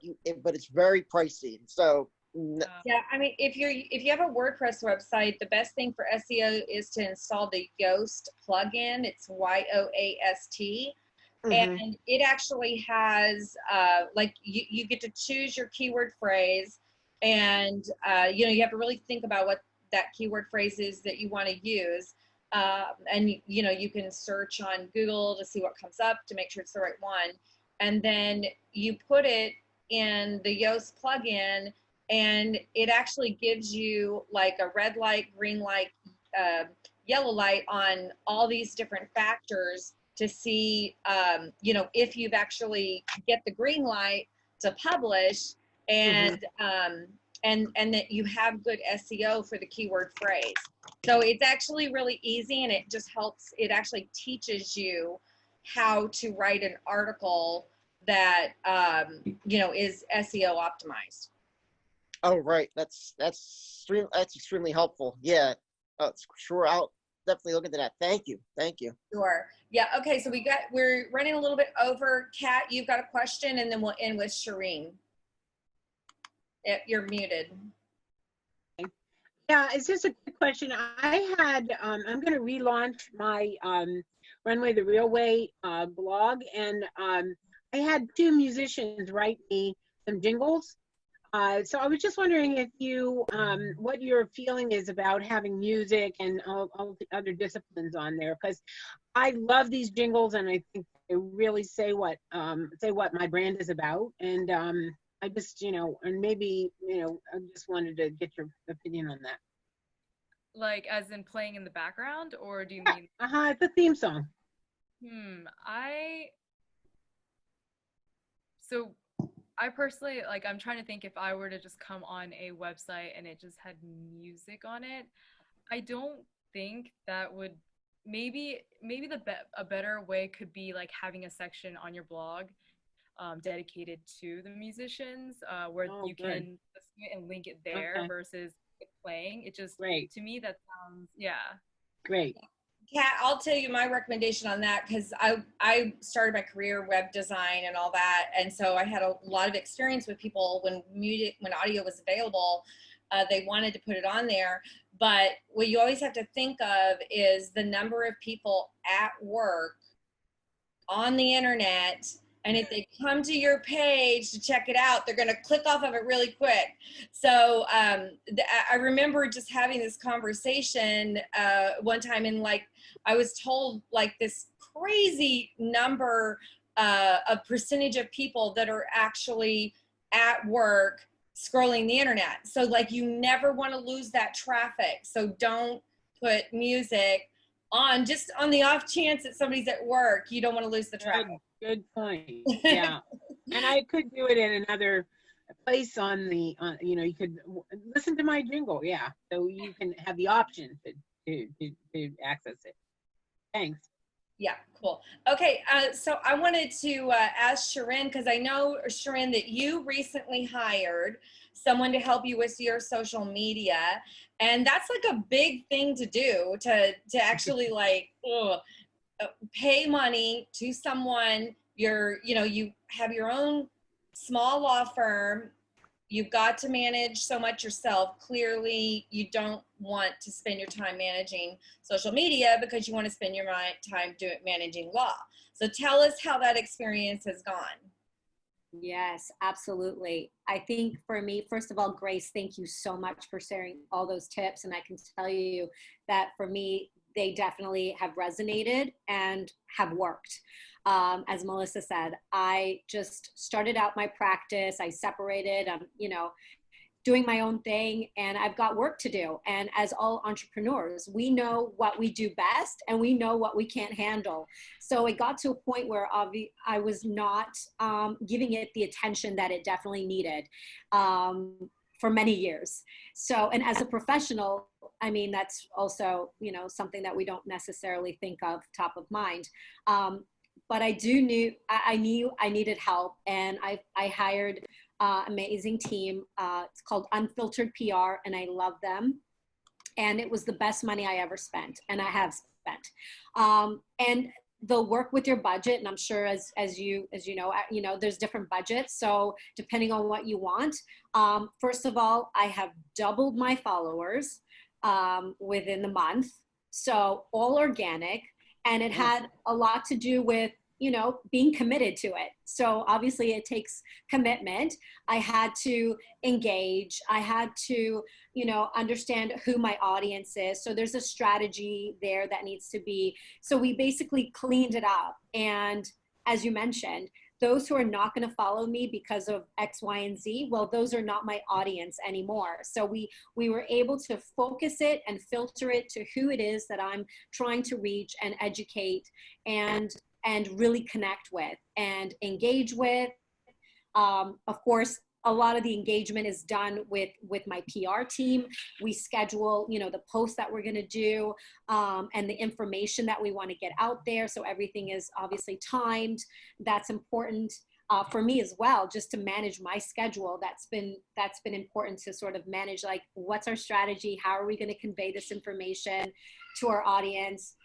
it's very pricey. So
yeah, I mean, if you have a WordPress website, the best thing for SEO is to install the Yoast plugin. It's YOAST. And it actually has like you get to choose your keyword phrase, and you know, you have to really think about what that keyword phrase is that you want to use, and you know, you can search on Google to see what comes up to make sure it's the right one, and then you put it in the Yoast plugin, and it actually gives you like a red light, green light, yellow light on all these different factors to see, you know, if you've actually get the green light to publish, and and that you have good SEO for the keyword phrase. So it's actually really easy, and it just helps. It actually teaches you how to write an article that you know, is SEO optimized.
Oh, right. That's extremely helpful. Yeah. Sure. I'll definitely look into that. Thank you.
Sure. Yeah. Okay. So we're running a little bit over. Kat, you've got a question, and then we'll end with Shirin. You're muted.
Yeah, it's just a quick question. I had, I'm going to relaunch my Runway the Real Way blog, and I had 2 musicians write me some jingles. So I was just wondering if you, what your feeling is about having music and all the other disciplines on there, because I love these jingles, and I think they really say what my brand is about. And I just, you know, and maybe, you know, I just wanted to get your opinion on that.
Like, as in playing in the background, or do you mean?
It's a theme song.
So I personally, like, I'm trying to think if I were to just come on a website and it just had music on it. I don't think that would, maybe a better way could be like having a section on your blog dedicated to the musicians, where you can listen to it and link it there versus it playing. It just, to me, that sounds,
Great.
Kat, I'll tell you my recommendation on that, because I started my career web design and all that, and so I had a lot of experience with people when audio was available, they wanted to put it on there. But what you always have to think of is the number of people at work on the internet, and if they come to your page to check it out, they're going to click off of it really quick. So I remember just having this conversation one time, and like I was told like this crazy number of percentage of people that are actually at work scrolling the internet. So like you never want to lose that traffic. So don't put music on just on the off chance that somebody's at work. You don't want to lose the traffic.
Good point. Yeah. And I could do it in another place on the, you know, you could listen to my jingle. Yeah. So you can have the option to access it. Thanks.
Yeah, cool. Okay, so I wanted to ask Shirin, because I know, Shirin, that you recently hired someone to help you with your social media, and that's like a big thing to do, to actually like pay money to someone. You know, you have your own small law firm. You've got to manage so much yourself. Clearly, you don't want to spend your time managing social media because you want to spend your time managing law. So tell us how that experience has gone.
Yes, absolutely. I think for me, first of all, Grace, thank you so much for sharing all those tips. And I can tell you that for me, they definitely have resonated and have worked. As Melissa said, I just started out my practice. I separated, you know, doing my own thing, and I've got work to do. And as all entrepreneurs, we know what we do best and we know what we can't handle. So it got to a point where I was not giving it the attention that it definitely needed for many years. So, and as a professional, I mean, that's also, you know, something that we don't necessarily think of top of mind. But I knew I needed help, and I hired amazing team. It's called Unfiltered PR, and I love them. And it was the best money I ever spent, and I have spent. And they'll work with your budget, and I'm sure as you know, there's different budgets. So depending on what you want, first of all, I have doubled my followers within the month. So all organic, and it had a lot to do with, you know, being committed to it. So obviously it takes commitment. I had to engage. I had to, you know, understand who my audience is. So there's a strategy there that needs to be. So we basically cleaned it up. And as you mentioned, those who are not going to follow me because of X, Y, and Z, well, those are not my audience anymore. So we were able to focus it and filter it to who it is that I'm trying to reach and educate and really connect with and engage with. Of course, a lot of the engagement is done with my PR team. We schedule, you know, the posts that we're going to do and the information that we want to get out there. So everything is obviously timed. That's important for me as well, just to manage my schedule. That's been important to sort of manage, like, what's our strategy? How are we going to convey this information to our audience?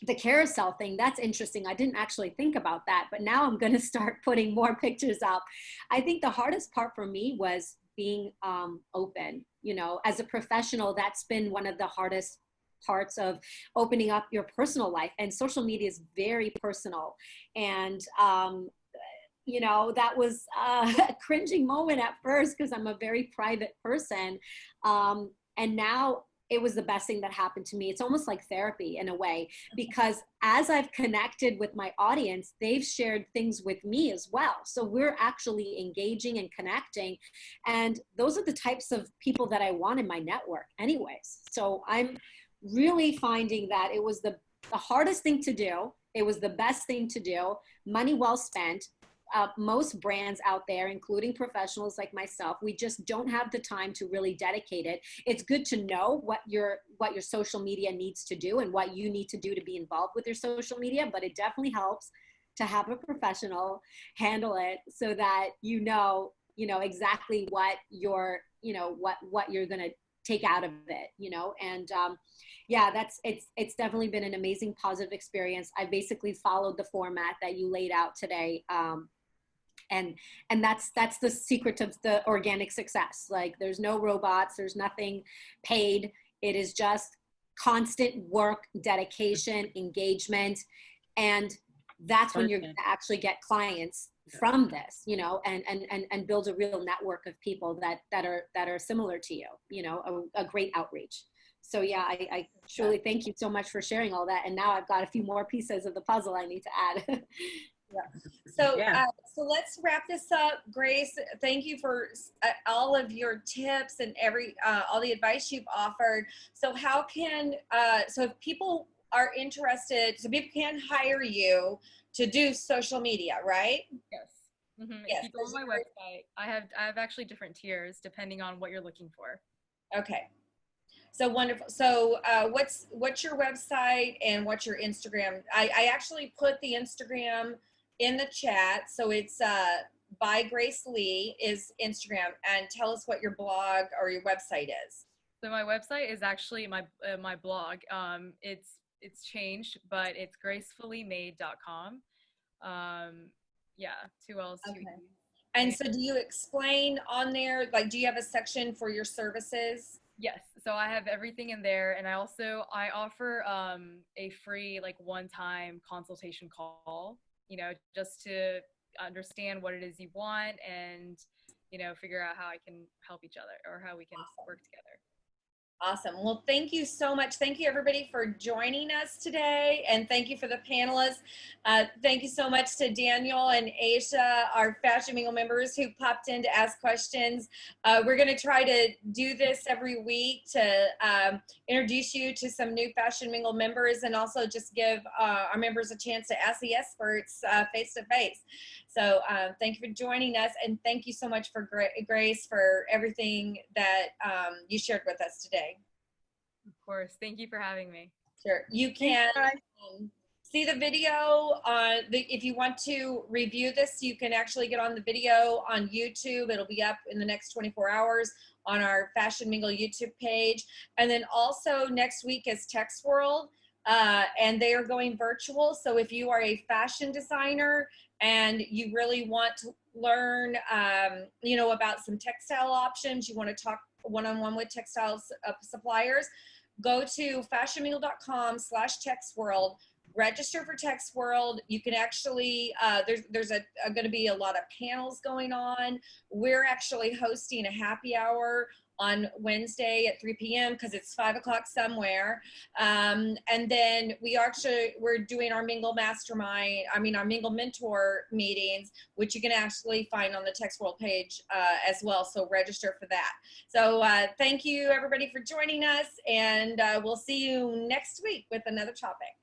The carousel thing, that's interesting. I didn't actually think about that, but now I'm going to start putting more pictures up. I think the hardest part for me was being open. You know, as a professional, that's been one of the hardest parts of opening up your personal life, and social media is very personal. And you know, that was a cringing moment at first because I'm a very private person. And now it was the best thing that happened to me. It's almost like therapy in a way, because as I've connected with my audience, they've shared things with me as well. So we're actually engaging and connecting. And those are the types of people that I want in my network anyways. So I'm really finding that it was the hardest thing to do. It was the best thing to do. Money well spent. Most brands out there, including professionals like myself, we just don't have the time to really dedicate it. It's good to know what your social media needs to do and what you need to do to be involved with your social media, but it definitely helps to have a professional handle it so that you know exactly what you're going to take out of it, you know. And yeah, it's definitely been an amazing positive experience. I basically followed the format that you laid out today. And that's the secret of the organic success. Like, there's no robots, there's nothing paid. It is just constant work, dedication, engagement. And that's when you're going to actually get clients from this, you know, and build a real network of people that are similar to you, you know, a great outreach. So yeah, I truly thank you so much for sharing all that. And now I've got a few more pieces of the puzzle I need to add.
Yeah. So let's wrap this up. Grace, thank you for all of your tips and all the advice you've offered. So how can, so if people are interested, so people can hire you to do social media, right?
Yes. Mm-hmm.
Yes.
If you go on my website, I have actually different tiers depending on what you're looking for.
Okay. So wonderful. So what's your website and what's your Instagram? I actually put the Instagram in the chat. So it's by Grace Lee is Instagram, and tell us what your blog or your website is.
So my website is actually my blog. It's changed, but it's gracefullymade.com. Yeah, 2 L's, 2 E's.
And so do you explain on there, like, do you have a section for your services?
Yes. So I have everything in there. And I offer a free, like, one-time consultation call, you know, just to understand what it is you want and, you know, figure out how I can help each other or how we can work together.
Awesome. Well, thank you so much. Thank you, everybody, for joining us today. And thank you for the panelists. Thank you so much to Daniel and Aysha, our Fashion Mingle members who popped in to ask questions. We're going to try to do this every week to introduce you to some new Fashion Mingle members and also just give our members a chance to ask the experts face-to-face. So thank you for joining us. And thank you so much for Grace for everything that you shared with us today.
Of course. Thank you for having me.
Sure. You can see the video. If you want to review this, you can actually get on the video on YouTube. It'll be up in the next 24 hours on our Fashion Mingle YouTube page. And then also next week is Text World. and they are going virtual. So if you are a fashion designer and you really want to learn, you know, about some textile options, you want to talk one-on-one with textile suppliers, go to fashionmingle.com/textworld. Register for TextWorld. You can actually, there's going to be a lot of panels going on. We're actually hosting a happy hour on Wednesday at 3 p.m. because it's 5 o'clock somewhere. And then we're doing our Mingle Mastermind, our Mingle Mentor meetings, which you can actually find on the TextWorld page as well. So register for that. So thank you everybody for joining us, and we'll see you next week with another topic.